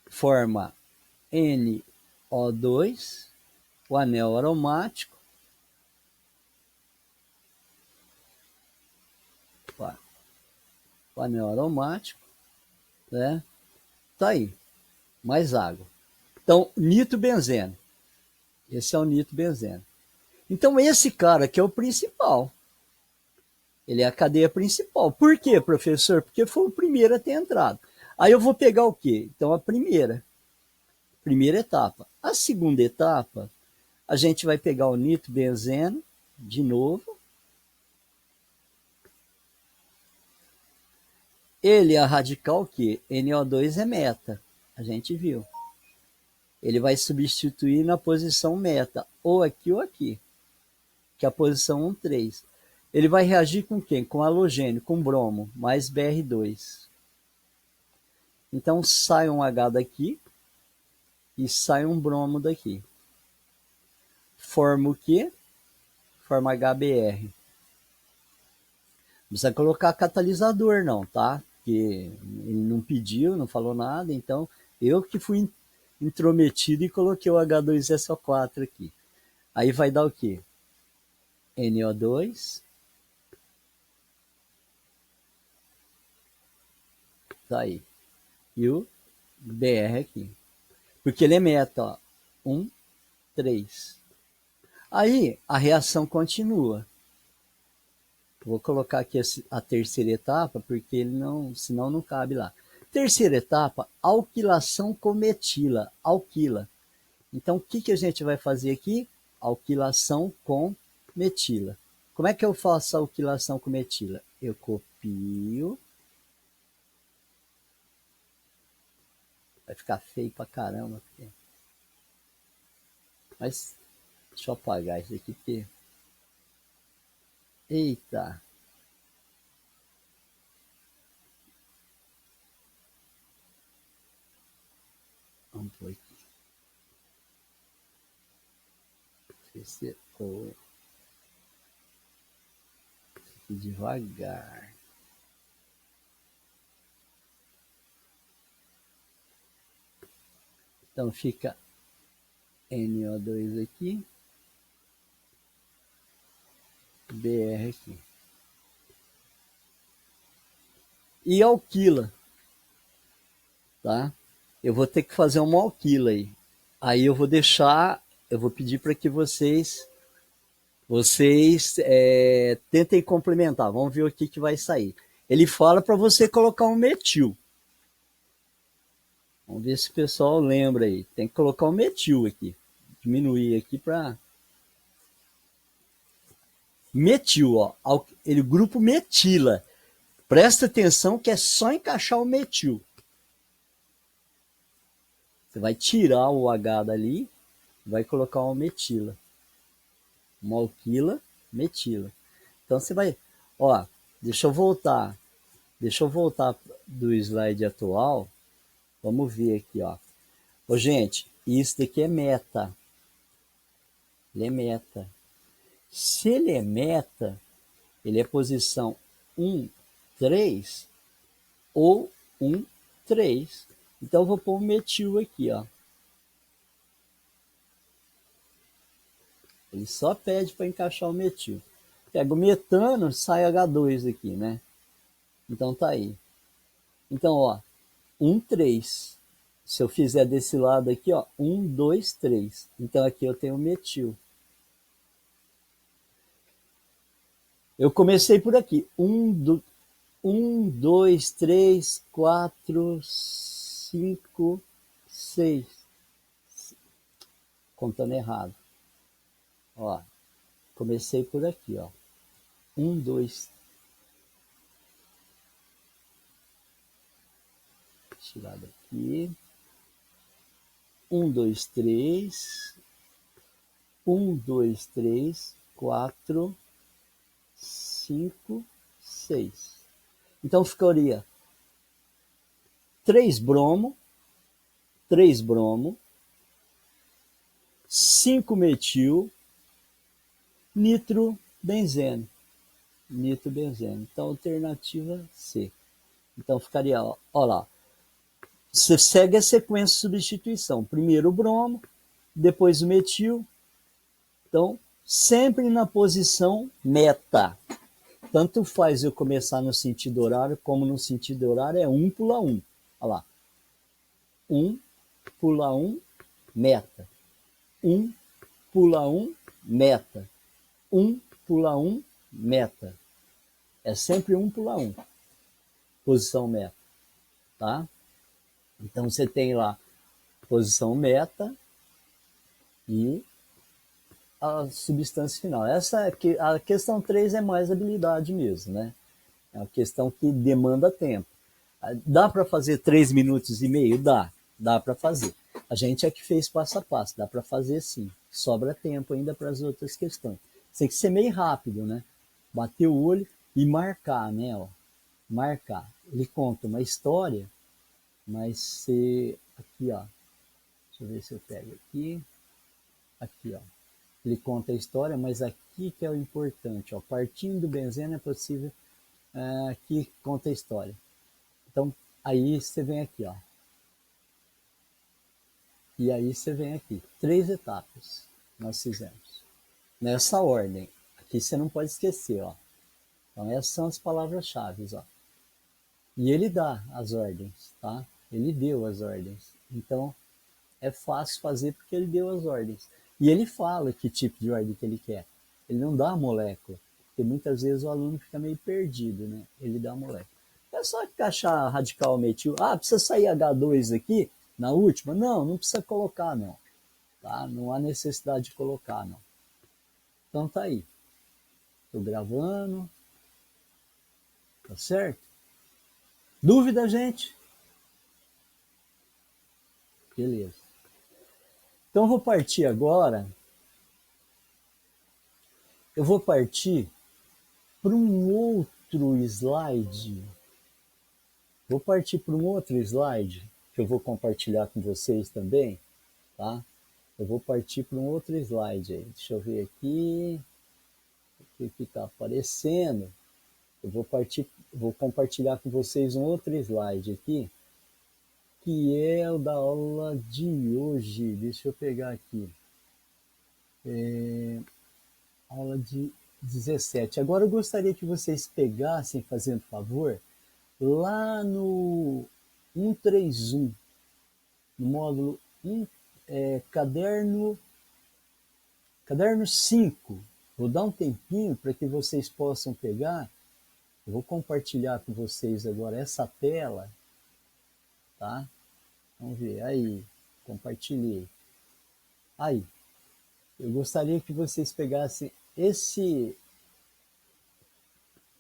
Forma NO2, o anel aromático. O anel aromático, né? Tá aí. Mais água. Então, nitrobenzeno. Esse é o nitrobenzeno. Então, esse cara aqui é o principal. Ele é a cadeia principal. Por quê, professor? Porque foi o primeiro a ter entrado. Aí eu vou pegar o quê? Então, a primeira etapa. A segunda etapa, a gente vai pegar o nitrobenzeno, de novo. Ele é radical que NO2 é meta, a gente viu. Ele vai substituir na posição meta, ou aqui, que é a posição 1,3. Ele vai reagir com quem? Com halogênio, com bromo, mais Br2. Então sai um H daqui e sai um bromo daqui. Forma o quê? Forma HBr. Não precisa colocar catalisador não, tá? Porque ele não pediu, não falou nada, então eu que fui intrometido e coloquei o H2SO4 aqui. Aí vai dar o quê? NO2. Tá aí. E o BR aqui. Porque ele é meta, ó. 1, 3. Aí a reação continua. Vou colocar aqui a terceira etapa, porque ele não, senão não cabe lá. Terceira etapa, alquilação com metila, alquila. Então, o que a gente vai fazer aqui? Alquilação com metila. Como é que eu faço a alquilação com metila? Eu copio. Vai ficar feio pra caramba. Mas, deixa eu apagar isso aqui, porque... Eita! Vamos por aqui. Aqui devagar. Então fica NO2 aqui, BR aqui. E alquila, tá? Eu vou ter que fazer uma alquila aí. Aí eu vou deixar, eu vou pedir para que vocês tentem complementar. Vamos ver o que vai sair. Ele fala para você colocar um metil. Vamos ver se o pessoal lembra aí. Tem que colocar um metil aqui. Diminuir aqui para... Metil, ó. Ele grupo metila. Presta atenção que é só encaixar o metil. Você vai tirar o H dali, vai colocar uma metila. Uma alquila, metila. Então você vai... Ó, deixa eu voltar do slide atual. Vamos ver aqui, ó. Ô, gente, isso daqui é meta. Ele é meta. Se ele é meta, ele é posição 1, 3 ou 1, 3. Então eu vou pôr um metil aqui, ó. Ele só pede para encaixar o metil. Pega o metano, sai H2 aqui, né? Então tá aí. Então, ó, 1, 3. Se eu fizer desse lado aqui, ó, 1, 2, 3. Então aqui eu tenho metil. Eu comecei por aqui. 1, 2, 3, 4, 5, 6. Contando errado. Ó, comecei por aqui, ó. 1, 2. Tirar daqui. 1, 2, 3. 1, 2, 3, 4, 5, 6. Então ficaria 3 bromo, 5 metil, nitrobenzeno. Então, alternativa C. Então ficaria, ó lá. Você segue a sequência de substituição. Primeiro o bromo, depois o metil. Então, sempre na posição meta. Tanto faz eu começar no sentido horário, como no sentido horário é 1 pula 1. Olha lá. 1 pula 1, meta. 1 pula 1, meta. 1 pula 1, meta. É sempre 1 pula 1. Posição meta. Tá? Então você tem lá posição meta e a substância final. Essa aqui, a questão 3 é mais habilidade mesmo, né? É uma questão que demanda tempo. Dá para fazer 3 minutos e meio? Dá para fazer. A gente é que fez passo a passo, dá para fazer sim. Sobra tempo ainda para as outras questões. Tem que ser meio rápido, né? Bater o olho e marcar, né? Ó, marcar. Ele conta uma história, mas se aqui, ó, deixa eu ver se eu pego aqui, ó. Ele conta a história, mas aqui que é o importante, ó. Partindo do benzeno é possível, aqui conta a história. Então, aí você vem aqui, ó. E aí você vem aqui. 3 etapas nós fizemos. Nessa ordem. Aqui você não pode esquecer, ó. Então, essas são as palavras-chave, ó. E ele dá as ordens, tá? Ele deu as ordens. Então, é fácil fazer porque ele deu as ordens. E ele fala que tipo de ordem que ele quer. Ele não dá a molécula, porque muitas vezes o aluno fica meio perdido, né? Ele dá a molécula. É só encaixar radical metil. Ah, precisa sair H2 aqui na última? Não, não precisa colocar, não. Tá? Não há necessidade de colocar, não. Então tá aí. Estou gravando. Tá certo? Dúvida, gente? Beleza. Então eu vou partir agora. Eu vou partir para um outro slide. Vou partir para um outro slide que eu vou compartilhar com vocês também, tá? Eu vou partir para um outro slide aí. Deixa eu ver aqui. O que está aparecendo? Eu vou compartilhar com vocês um outro slide aqui, que é o da aula de hoje. Deixa eu pegar aqui. Aula de 17. Agora eu gostaria que vocês pegassem, fazendo favor, lá no 131, no módulo 1, caderno 5. Vou dar um tempinho para que vocês possam pegar. Eu vou compartilhar com vocês agora essa tela, tá? Vamos ver, aí, compartilhei. Aí, eu gostaria que vocês pegassem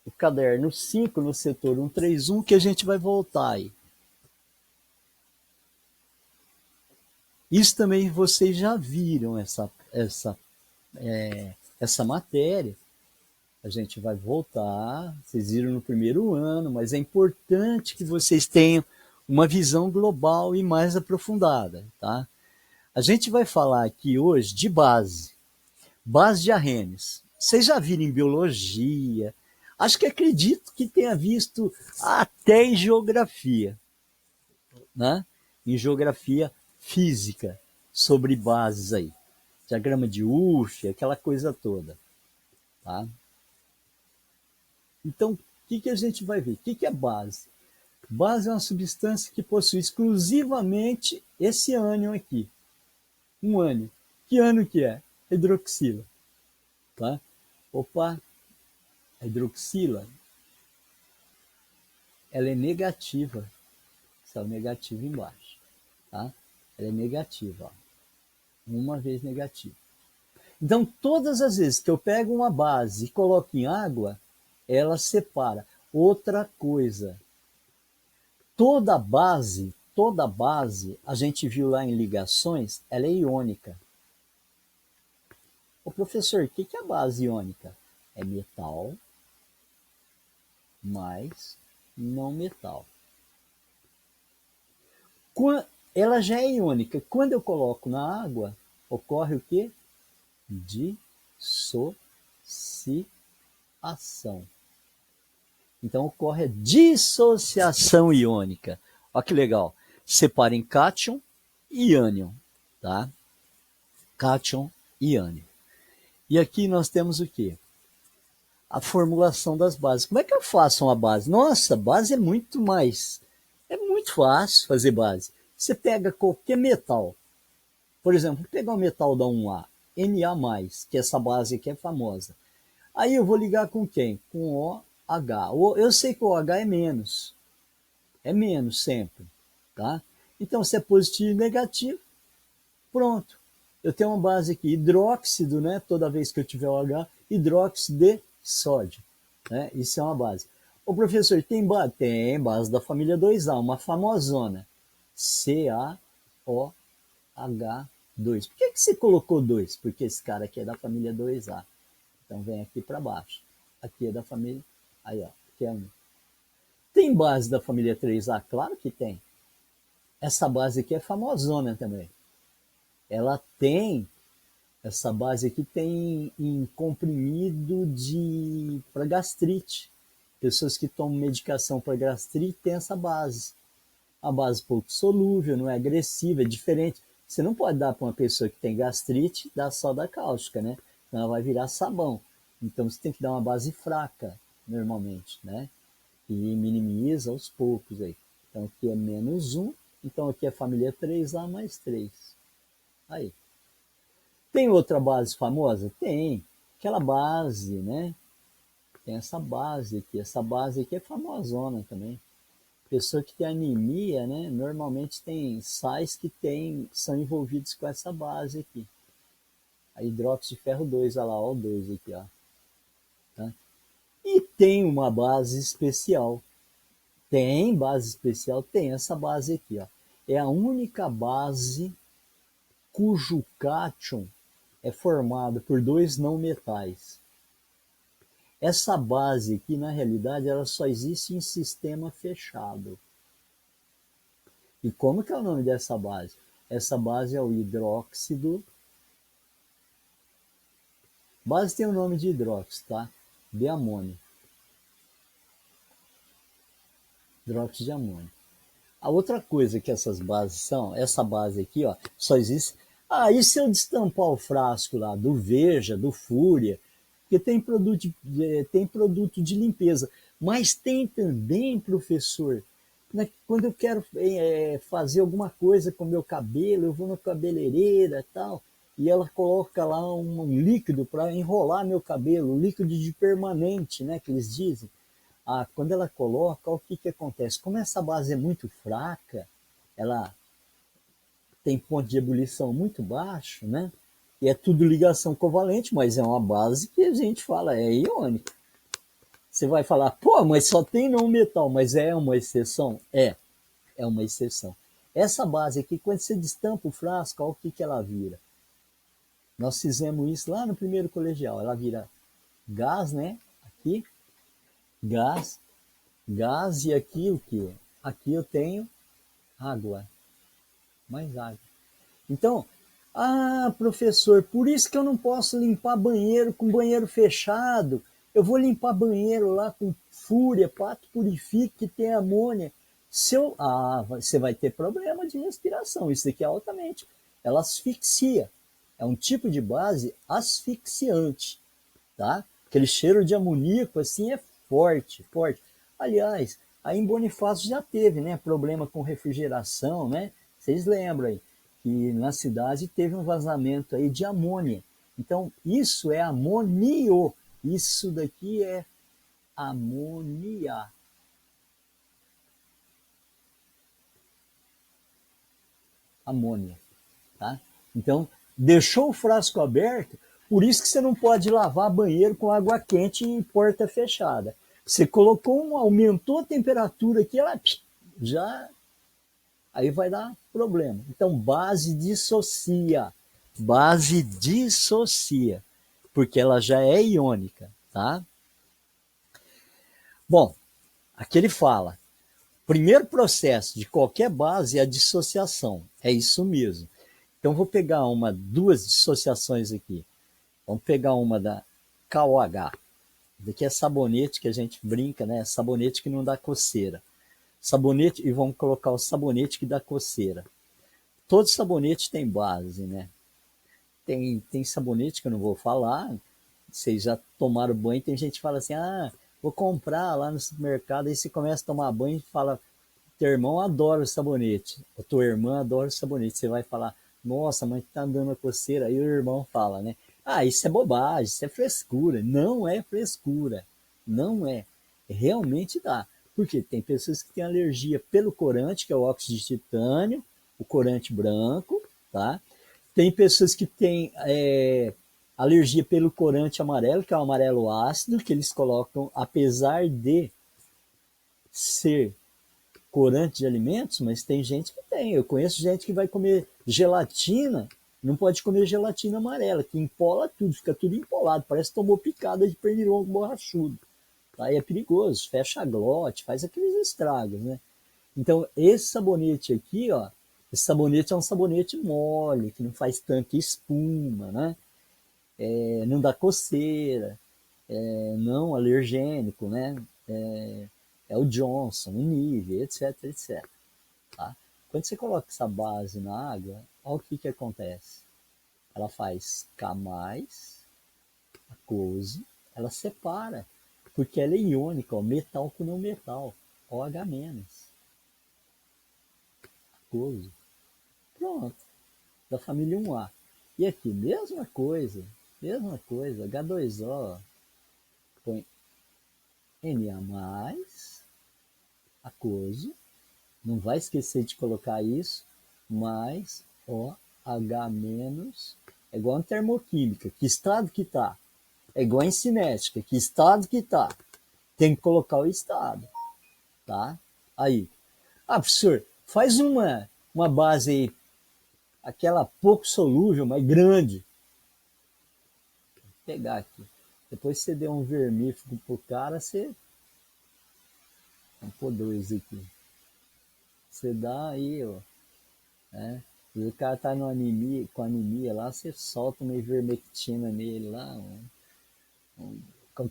o caderno 5 no setor 131, que a gente vai voltar aí. Isso também vocês já viram essa matéria. A gente vai voltar, vocês viram no primeiro ano, mas é importante que vocês tenham uma visão global e mais aprofundada, tá? A gente vai falar aqui hoje de base de Arrhenius. Vocês já viram em biologia, acho que acredito que tenha visto até em geografia, né? Em geografia física, sobre bases aí. Diagrama de Wolff, aquela coisa toda, tá? Então, o que a gente vai ver? O que é base? Base é uma substância que possui exclusivamente esse ânion aqui. Um ânion. Que ânion que é? Hidroxila. Tá? Opa, a hidroxila, ela é negativa. Está o negativo embaixo. Tá? Ela é negativa. Ó. Uma vez negativa. Então, todas as vezes que eu pego uma base e coloco em água, ela separa. Outra coisa, toda base, a gente viu lá em ligações, ela é iônica. Ô professor, o que é a base iônica? É metal mais não metal. Ela já é iônica. Quando eu coloco na água, ocorre o quê? Dissociação. Então ocorre a dissociação iônica. Olha que legal. Separa em cátion e ânion, tá? Cátion e ânion. E aqui nós temos o quê? A formulação das bases. Como é que eu faço uma base? Nossa, base é muito mais. É muito fácil fazer base. Você pega qualquer metal. Por exemplo, vou pegar o metal da 1A, Na+, que essa base aqui é famosa. Aí eu vou ligar com quem? Com OH. Eu sei que o OH é menos. É menos sempre. Tá? Então, se é positivo e negativo, pronto. Eu tenho uma base aqui, hidróxido, né? Toda vez que eu tiver OH, hidróxido de sódio. Né? Isso é uma base. Ô professor, tem base da família 2A, uma famosona. CaOH2. Por que você colocou 2? Porque esse cara aqui é da família 2A. Então vem aqui para baixo. Aqui é da família. Aí, ó. Aqui é 1. Tem base da família 3A? Claro que tem. Essa base aqui é famosona também. Ela tem. Essa base aqui tem em comprimido para gastrite. Pessoas que tomam medicação para gastrite têm essa base. A base pouco solúvel, não é agressiva, é diferente. Você não pode dar para uma pessoa que tem gastrite, dar só da cáustica, né? Ela vai virar sabão. Então você tem que dar uma base fraca, normalmente, né? E minimiza aos poucos aí. Então aqui é -1, então aqui é família 3A mais 3. Aí. Tem outra base famosa? Tem. Aquela base, né? Tem essa base aqui. Essa base aqui é famosona também. Pessoa que tem anemia, né? Normalmente tem sais que são envolvidos com essa base aqui. A hidróxido de ferro 2, olha lá, ó, o 2 aqui, ó. Tá? E tem uma base especial. Tem base especial, tem essa base aqui, ó. É a única base cujo cátion é formado por 2 não metais. Essa base aqui, na realidade, ela só existe em sistema fechado. E como que é o nome dessa base? Essa base é o hidróxido. Base tem o nome de hidróxido, tá? De amônio. Hidróxido de amônio. A outra coisa que essas bases são, essa base aqui, ó, só existe. Ah, e se eu destampar o frasco lá do Veja, do Fúria, porque tem produto de limpeza, mas tem também, professor, né, quando eu quero fazer alguma coisa com o meu cabelo, eu vou na cabeleireira e tal, e ela coloca lá um líquido para enrolar meu cabelo, líquido de permanente, né, que eles dizem. Ah, quando ela coloca, o que acontece? Como essa base é muito fraca, ela tem ponto de ebulição muito baixo, né? E é tudo ligação covalente, mas é uma base que a gente fala, é iônica. Você vai falar, pô, mas só tem não metal, mas é uma exceção? É uma exceção. Essa base aqui, quando você destampa o frasco, olha o que ela vira. Nós fizemos isso lá no primeiro colegial. Ela vira gás, né? Aqui, gás, e aqui o que? Aqui eu tenho água, mais água. Então, professor, por isso que eu não posso limpar banheiro com banheiro fechado. Eu vou limpar banheiro lá com Fúria, Pato Purifique, que tem amônia. Você vai ter problema de respiração. Isso aqui é altamente. Ela asfixia. É um tipo de base asfixiante, tá? Aquele cheiro de amoníaco assim é forte, forte. Aliás, aí em Bonifácio já teve, né, problema com refrigeração, né? Vocês lembram aí que na cidade teve um vazamento aí de amônia. Então, isso é amonio. Isso daqui é amônia. Amônia, tá? Então, deixou o frasco aberto, por isso que você não pode lavar banheiro com água quente em porta fechada. Você colocou aumentou a temperatura aqui, ela já aí vai dar problema. Então, base dissocia. Base dissocia, porque ela já é iônica, tá? Bom, aqui ele fala, primeiro processo de qualquer base é a dissociação. É isso mesmo. Então, vou pegar duas dissociações aqui. Vamos pegar uma da KOH. Daqui é sabonete que a gente brinca, né? Sabonete que não dá coceira. Sabonete, e vamos colocar o sabonete que dá coceira. Todo sabonete tem base, né? Tem sabonete que eu não vou falar. Vocês já tomaram banho, tem gente que fala assim, vou comprar lá no supermercado, aí você começa a tomar banho e fala, teu irmão adora o sabonete, a tua irmã adora o sabonete. Você vai falar, nossa, mas tá dando a coceira. Aí o irmão fala, né? Isso é bobagem, isso é frescura. Não é frescura. Não é. Realmente dá. Porque tem pessoas que têm alergia pelo corante, que é o óxido de titânio, o corante branco, tá? Tem pessoas que têm alergia pelo corante amarelo, que é o amarelo ácido, que eles colocam, apesar de ser corante de alimentos, mas tem gente que tem. Eu conheço gente que vai comer gelatina, não pode comer gelatina amarela, que empola tudo, fica tudo empolado, parece que tomou picada de pernilongo borrachudo. Aí é perigoso, fecha a glote, faz aqueles estragos, né? Então, esse sabonete aqui, ó, esse sabonete é um sabonete mole, que não faz tanta espuma, né? Não dá coceira, não alergênico, né? É o Johnson, o Nivea, etc, etc. Tá? Quando você coloca essa base na água, olha o que acontece. Ela faz K+, aquoso, ela separa, porque ela é iônica, ó, metal com não metal, OH-, aquoso. Pronto, da família 1A. E aqui, mesma coisa, H2O, põe Na+, aquoso, não vai esquecer de colocar isso, mais OH-, é igual em termoquímica, que estado que está? É igual em cinética, que estado que está? Tem que colocar o estado, tá? Aí, professor, faz uma base aí, aquela pouco solúvel, mas grande. Vou pegar aqui. Depois você der um vermífugo pro cara, você... Vamos pôr 2 aqui. Você dá aí, ó, né? E o cara tá no anemia, com anemia lá, você solta uma ivermectina nele lá, como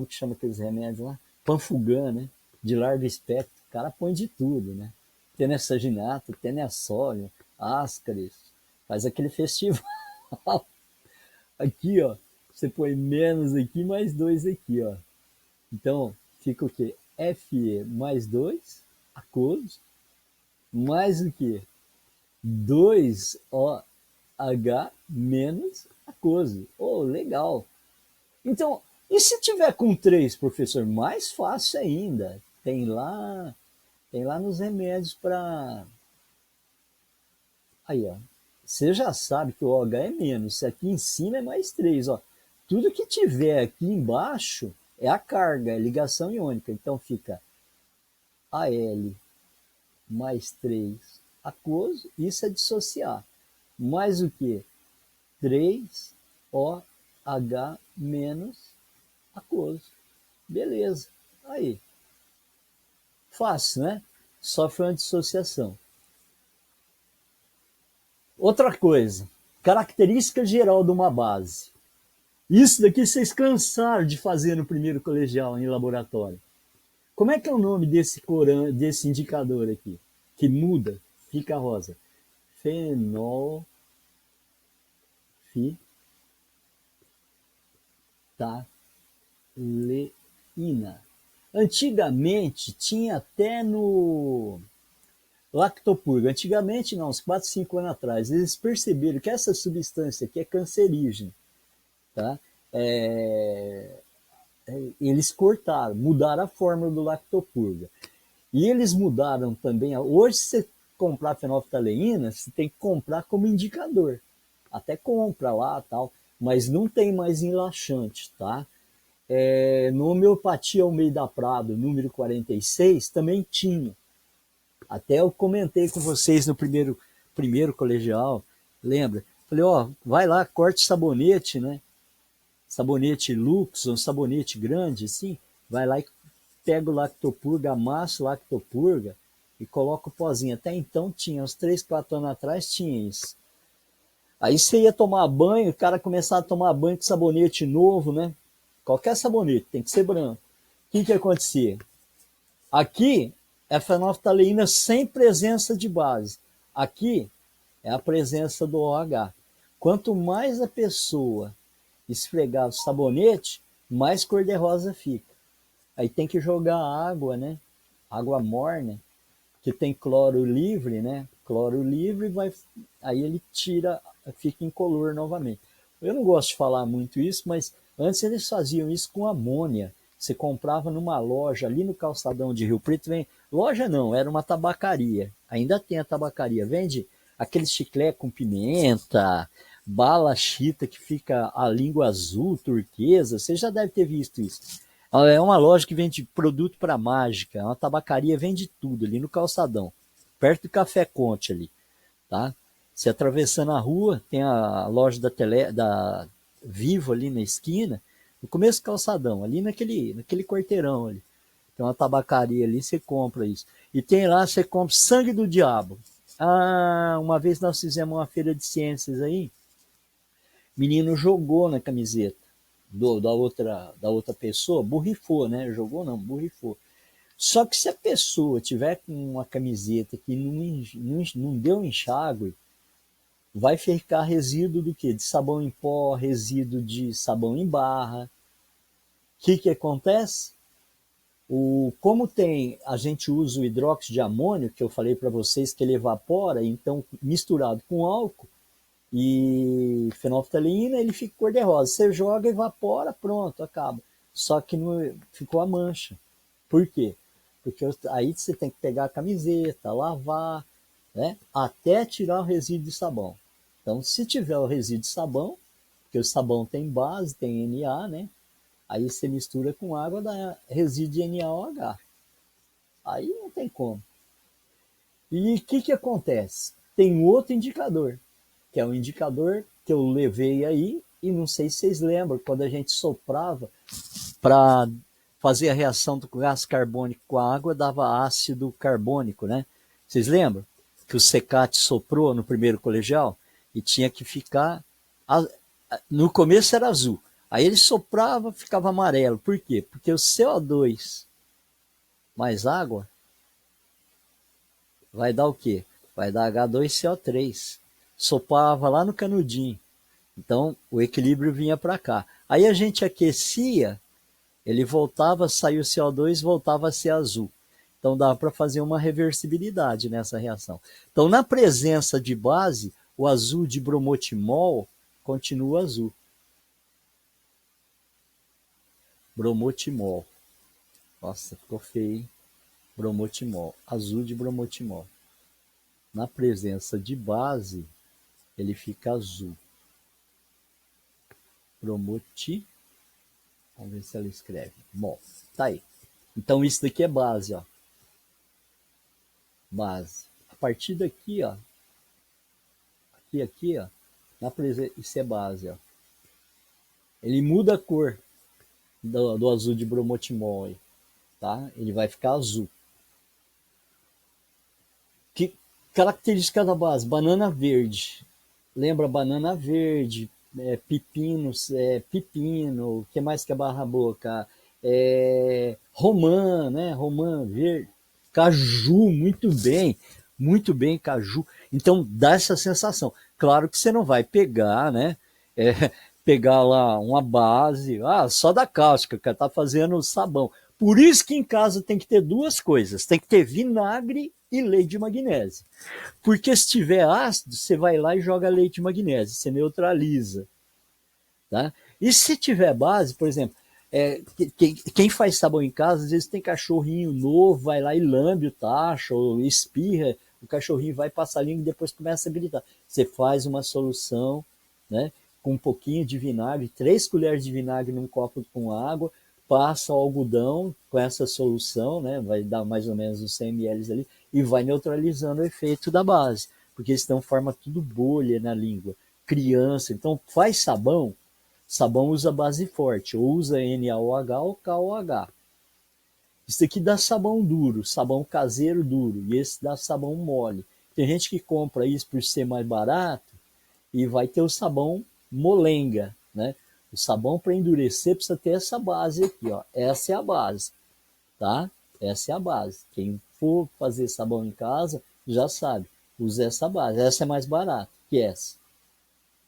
que chama aqueles remédios lá? Panfugan, né? De largo espectro. O cara põe de tudo, né? Tenesaginato, tenesóleo, ascaris. Faz aquele festival. Aqui, ó, você põe menos aqui, mais 2 aqui, ó. Então, fica o quê? Fe mais 2, aquoso, mais o quê? 2OH menos aquoso. Oh, legal. Então, e se tiver com 3, professor? Mais fácil ainda. Tem lá nos remédios para... Aí, ó. Você já sabe que o OH é menos. Aqui em cima é mais 3, ó. Tudo que tiver aqui embaixo é a carga, é ligação iônica. Então fica Al mais 3 aquoso, isso é dissociar. Mais o que? 3OH menos aquoso. Beleza. Aí. Fácil, né? Sofre uma dissociação. Outra coisa. Característica geral de uma base. Isso daqui vocês cansaram de fazer no primeiro colegial, em laboratório. Como é que é o nome desse indicador aqui? Que muda, fica rosa. Fenolfitaleína. Antigamente tinha até no lactopurga. Antigamente não, uns 4, 5 anos atrás. Eles perceberam que essa substância aqui é cancerígena. Tá? Eles cortaram, mudaram a fórmula do lactopurga. E eles mudaram também. Hoje, se você comprar fenolftaleína, você tem que comprar como indicador. Até compra lá, tal, mas não tem mais em laxante, tá? No Homeopatia Almeida Prado, número 46, também tinha. Até eu comentei com vocês no primeiro colegial, lembra? Falei, ó, vai lá, corte sabonete, né? Sabonete Lux, um sabonete grande, assim, vai lá e pega o lactopurga, amassa o lactopurga e coloca o pozinho. Até então tinha, uns 3, 4 anos atrás tinha isso. Aí você ia tomar banho, o cara começava a tomar banho com sabonete novo, né? Qualquer sabonete, tem que ser branco. O que acontecia? Aqui é fenolftaleína sem presença de base. Aqui é a presença do OH. Quanto mais a pessoa esfregar o sabonete, mais cor-de-rosa fica. Aí tem que jogar água, né? Água morna, que tem cloro livre, né? Cloro livre, aí ele tira, fica incolor novamente. Eu não gosto de falar muito isso, mas antes eles faziam isso com amônia. Você comprava numa loja ali no calçadão de Rio Preto, loja não, era uma tabacaria. Ainda tem a tabacaria, vende aquele chiclete com pimenta, bala chita que fica a língua azul, turquesa, você já deve ter visto isso. É uma loja que vende produto para mágica, é uma tabacaria, vende tudo ali no calçadão, perto do Café Conte ali, tá? Se atravessando a rua, tem a loja da Vivo ali na esquina, no começo do calçadão, ali naquele quarteirão ali. Tem uma tabacaria ali, você compra isso. E tem lá, você compra sangue do diabo. Ah, uma vez nós fizemos uma feira de ciências aí, menino jogou na camiseta da outra pessoa, borrifou, né? Jogou não, borrifou. Só que se a pessoa tiver com uma camiseta que não deu enxágue, vai ficar resíduo do quê? De sabão em pó, resíduo de sabão em barra. O que acontece? Como a gente usa o hidróxido de amônio, que eu falei para vocês que ele evapora, então misturado com álcool e fenolftaleína, ele fica cor-de-rosa. Você joga, evapora, pronto, acaba. Só que não ficou a mancha. Por quê? Porque aí você tem que pegar a camiseta, lavar, né? Até tirar o resíduo de sabão. Então, se tiver o resíduo de sabão, porque o sabão tem base, tem Na, né? Aí você mistura com água, dá resíduo de NaOH. Aí não tem como. E o que acontece? Tem outro indicador, que é o indicador que eu levei aí, e não sei se vocês lembram, quando a gente soprava para fazer a reação do gás carbônico com a água, dava ácido carbônico, né? Vocês lembram? Que o Secate soprou no primeiro colegial e tinha que ficar... No começo era azul. Aí ele soprava, ficava amarelo. Por quê? Porque o CO2 mais água vai dar o quê? Vai dar H2CO3. Soprava lá no canudinho. Então, o equilíbrio vinha para cá. Aí a gente aquecia, ele voltava, saiu o CO2, voltava a ser azul. Então, dá para fazer uma reversibilidade nessa reação. Então, na presença de base, o azul de bromotimol continua azul. Bromotimol. Nossa, ficou feio, hein? Bromotimol. Azul de bromotimol. Na presença de base, ele fica azul. Bromoti. Vamos ver se ela escreve. Bom, tá aí. Então, isso daqui é base, ó. Base. A partir daqui, ó. Aqui, ó. Na presença, isso é base, ó. Ele muda a cor do azul de bromotimol aí, tá? Ele vai ficar azul. Que característica da base? Banana verde. Lembra banana verde, pepino, o que mais que é barra boca? Romã, né? Romã verde. Caju, muito bem, caju. Então dá essa sensação. Claro que você não vai pegar, né? Pegar lá uma base, só da cáustica, que tá fazendo sabão. Por isso que em casa tem que ter duas coisas: tem que ter vinagre e leite de magnésio. Porque se tiver ácido, você vai lá e joga leite de magnésio, você neutraliza. Tá? E se tiver base, por exemplo, quem faz sabão em casa, às vezes tem cachorrinho novo, vai lá e lambe o tacho, ou espirra, o cachorrinho vai passar a língua e depois começa a gritar. Você faz uma solução, né, com um pouquinho de vinagre, 3 colheres de vinagre num copo com água, passa o algodão com essa solução, né, vai dar mais ou menos uns 100 ml ali, e vai neutralizando o efeito da base, porque senão forma tudo bolha na língua. Criança, então faz sabão usa base forte, ou usa NaOH ou KOH. Isso aqui dá sabão duro, sabão caseiro duro, e esse dá sabão mole. Tem gente que compra isso por ser mais barato e vai ter o sabão molenga, né? O sabão para endurecer precisa ter essa base aqui, ó. Essa é a base, tá? Essa é a base. Quem for fazer sabão em casa já sabe, usa essa base. Essa é mais barata que essa.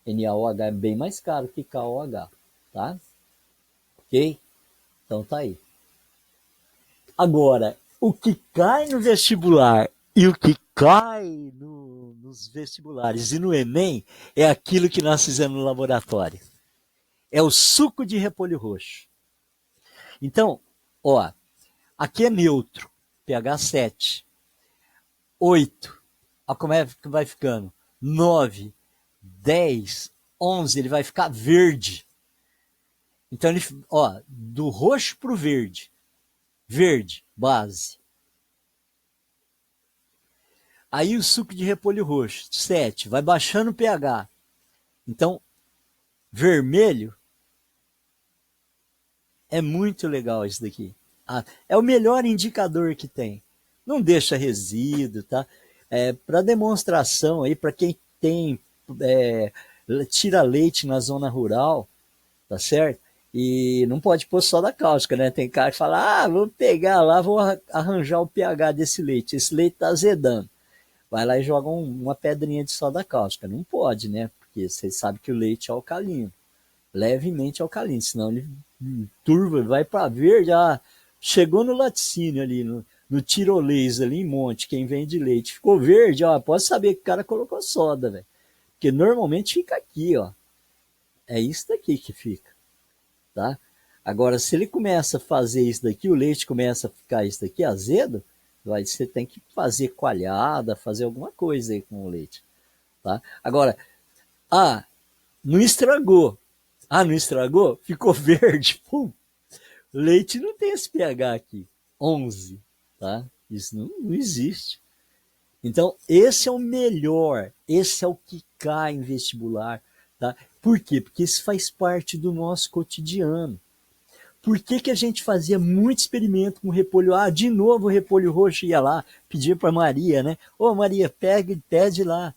NaOH é bem mais caro que KOH, tá? Ok? Então tá aí. Agora, o que cai no vestibular e o que cai nos vestibulares e no Enem é aquilo que nós fizemos no laboratório. É o suco de repolho roxo. Então, ó, aqui é neutro, pH 7, 8, olha como é que vai ficando, 9, 10, 11, ele vai ficar verde. Então, ele, ó, do roxo para o verde. Verde, base. Aí o suco de repolho roxo, 7, vai baixando o pH. Então, vermelho é muito legal isso daqui. Ah, é o melhor indicador que tem. Não deixa resíduo, tá? É, para demonstração aí, para quem tem, é, tira leite na zona rural, tá certo? E não pode pôr soda cáustica, né? Tem cara que fala, ah, vou pegar lá, vou arranjar o pH desse leite. Esse leite tá azedando. Vai lá e joga uma pedrinha de soda cáustica. Não pode, né? Porque você sabe que o leite é alcalino, levemente alcalino, senão ele turva, vai para verde, ah, chegou no laticínio ali, no tirolês ali em Monte, quem vende leite, ficou verde, ó, pode saber que o cara colocou soda, velho. Porque normalmente fica aqui, ó. É isso daqui que fica, tá? Agora, se ele começa a fazer isso daqui, o leite começa a ficar isso daqui azedo, você tem que fazer coalhada, fazer alguma coisa aí com o leite, tá? Agora, ah, não estragou. Ah, não estragou? Ficou verde. Pum. Leite não tem esse pH aqui. 11, tá? Isso não existe. Então, esse é o melhor. Esse é o que cai em vestibular, tá? Por quê? Porque isso faz parte do nosso cotidiano. Por que, que a gente fazia muito experimento com repolho? Ah, de novo o repolho roxo ia lá, pedia para Maria, né? Ô Maria, pega e pede lá.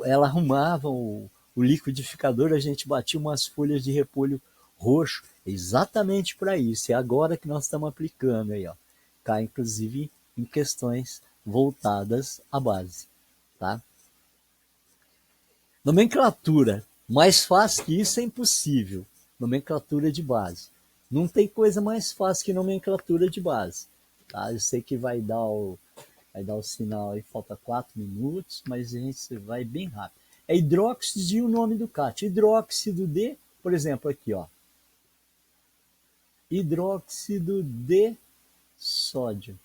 Ela arrumava o liquidificador, a gente batia umas folhas de repolho roxo, exatamente para isso. É agora que nós estamos aplicando aí, ó. Cai inclusive em questões voltadas à base, tá? Nomenclatura. Mais fácil que isso é impossível. Nomenclatura de base. Não tem coisa mais fácil que nomenclatura de base. Tá? Eu sei que vai dar o sinal aí, falta 4 minutos, mas a gente vai bem rápido. É hidróxido e o nome do CAT. Hidróxido de, por exemplo, aqui, ó. Hidróxido de sódio.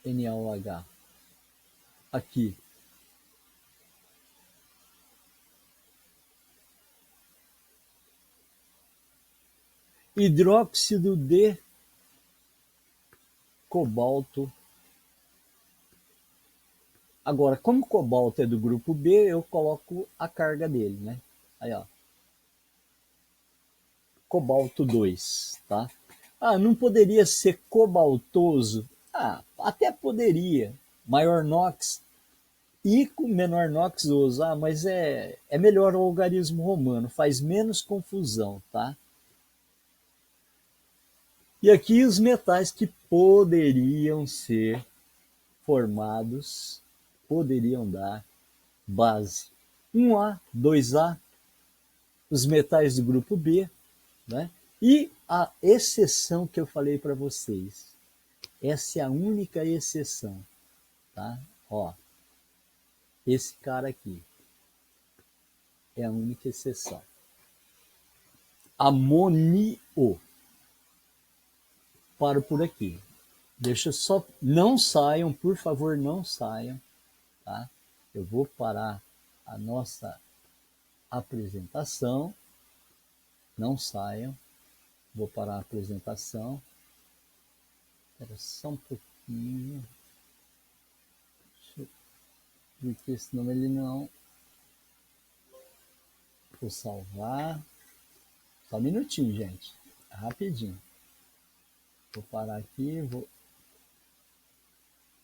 NaOH. Aqui. Hidróxido de cobalto. Agora, como o cobalto é do grupo B, eu coloco a carga dele, né? Aí, ó. Cobalto 2, tá? Ah, não poderia ser cobaltoso? Ah, até poderia. Maior NOx e com menor NOxoso. Ah, mas é melhor o algarismo romano, faz menos confusão, tá? E aqui os metais que poderiam ser formados, poderiam dar base. 1A, 2A, os metais do grupo B, né? E a exceção que eu falei para vocês. Essa é a única exceção, tá? Ó, esse cara aqui é a única exceção. Amonio. Paro por aqui. Deixa eu só. Não saiam, por favor, não saiam, tá? Eu vou parar a nossa apresentação. Não saiam. Vou parar a apresentação. Espera só um pouquinho. Porque senão ele não. Vou salvar. Só um minutinho, gente. Rapidinho. Vou parar aqui. Vou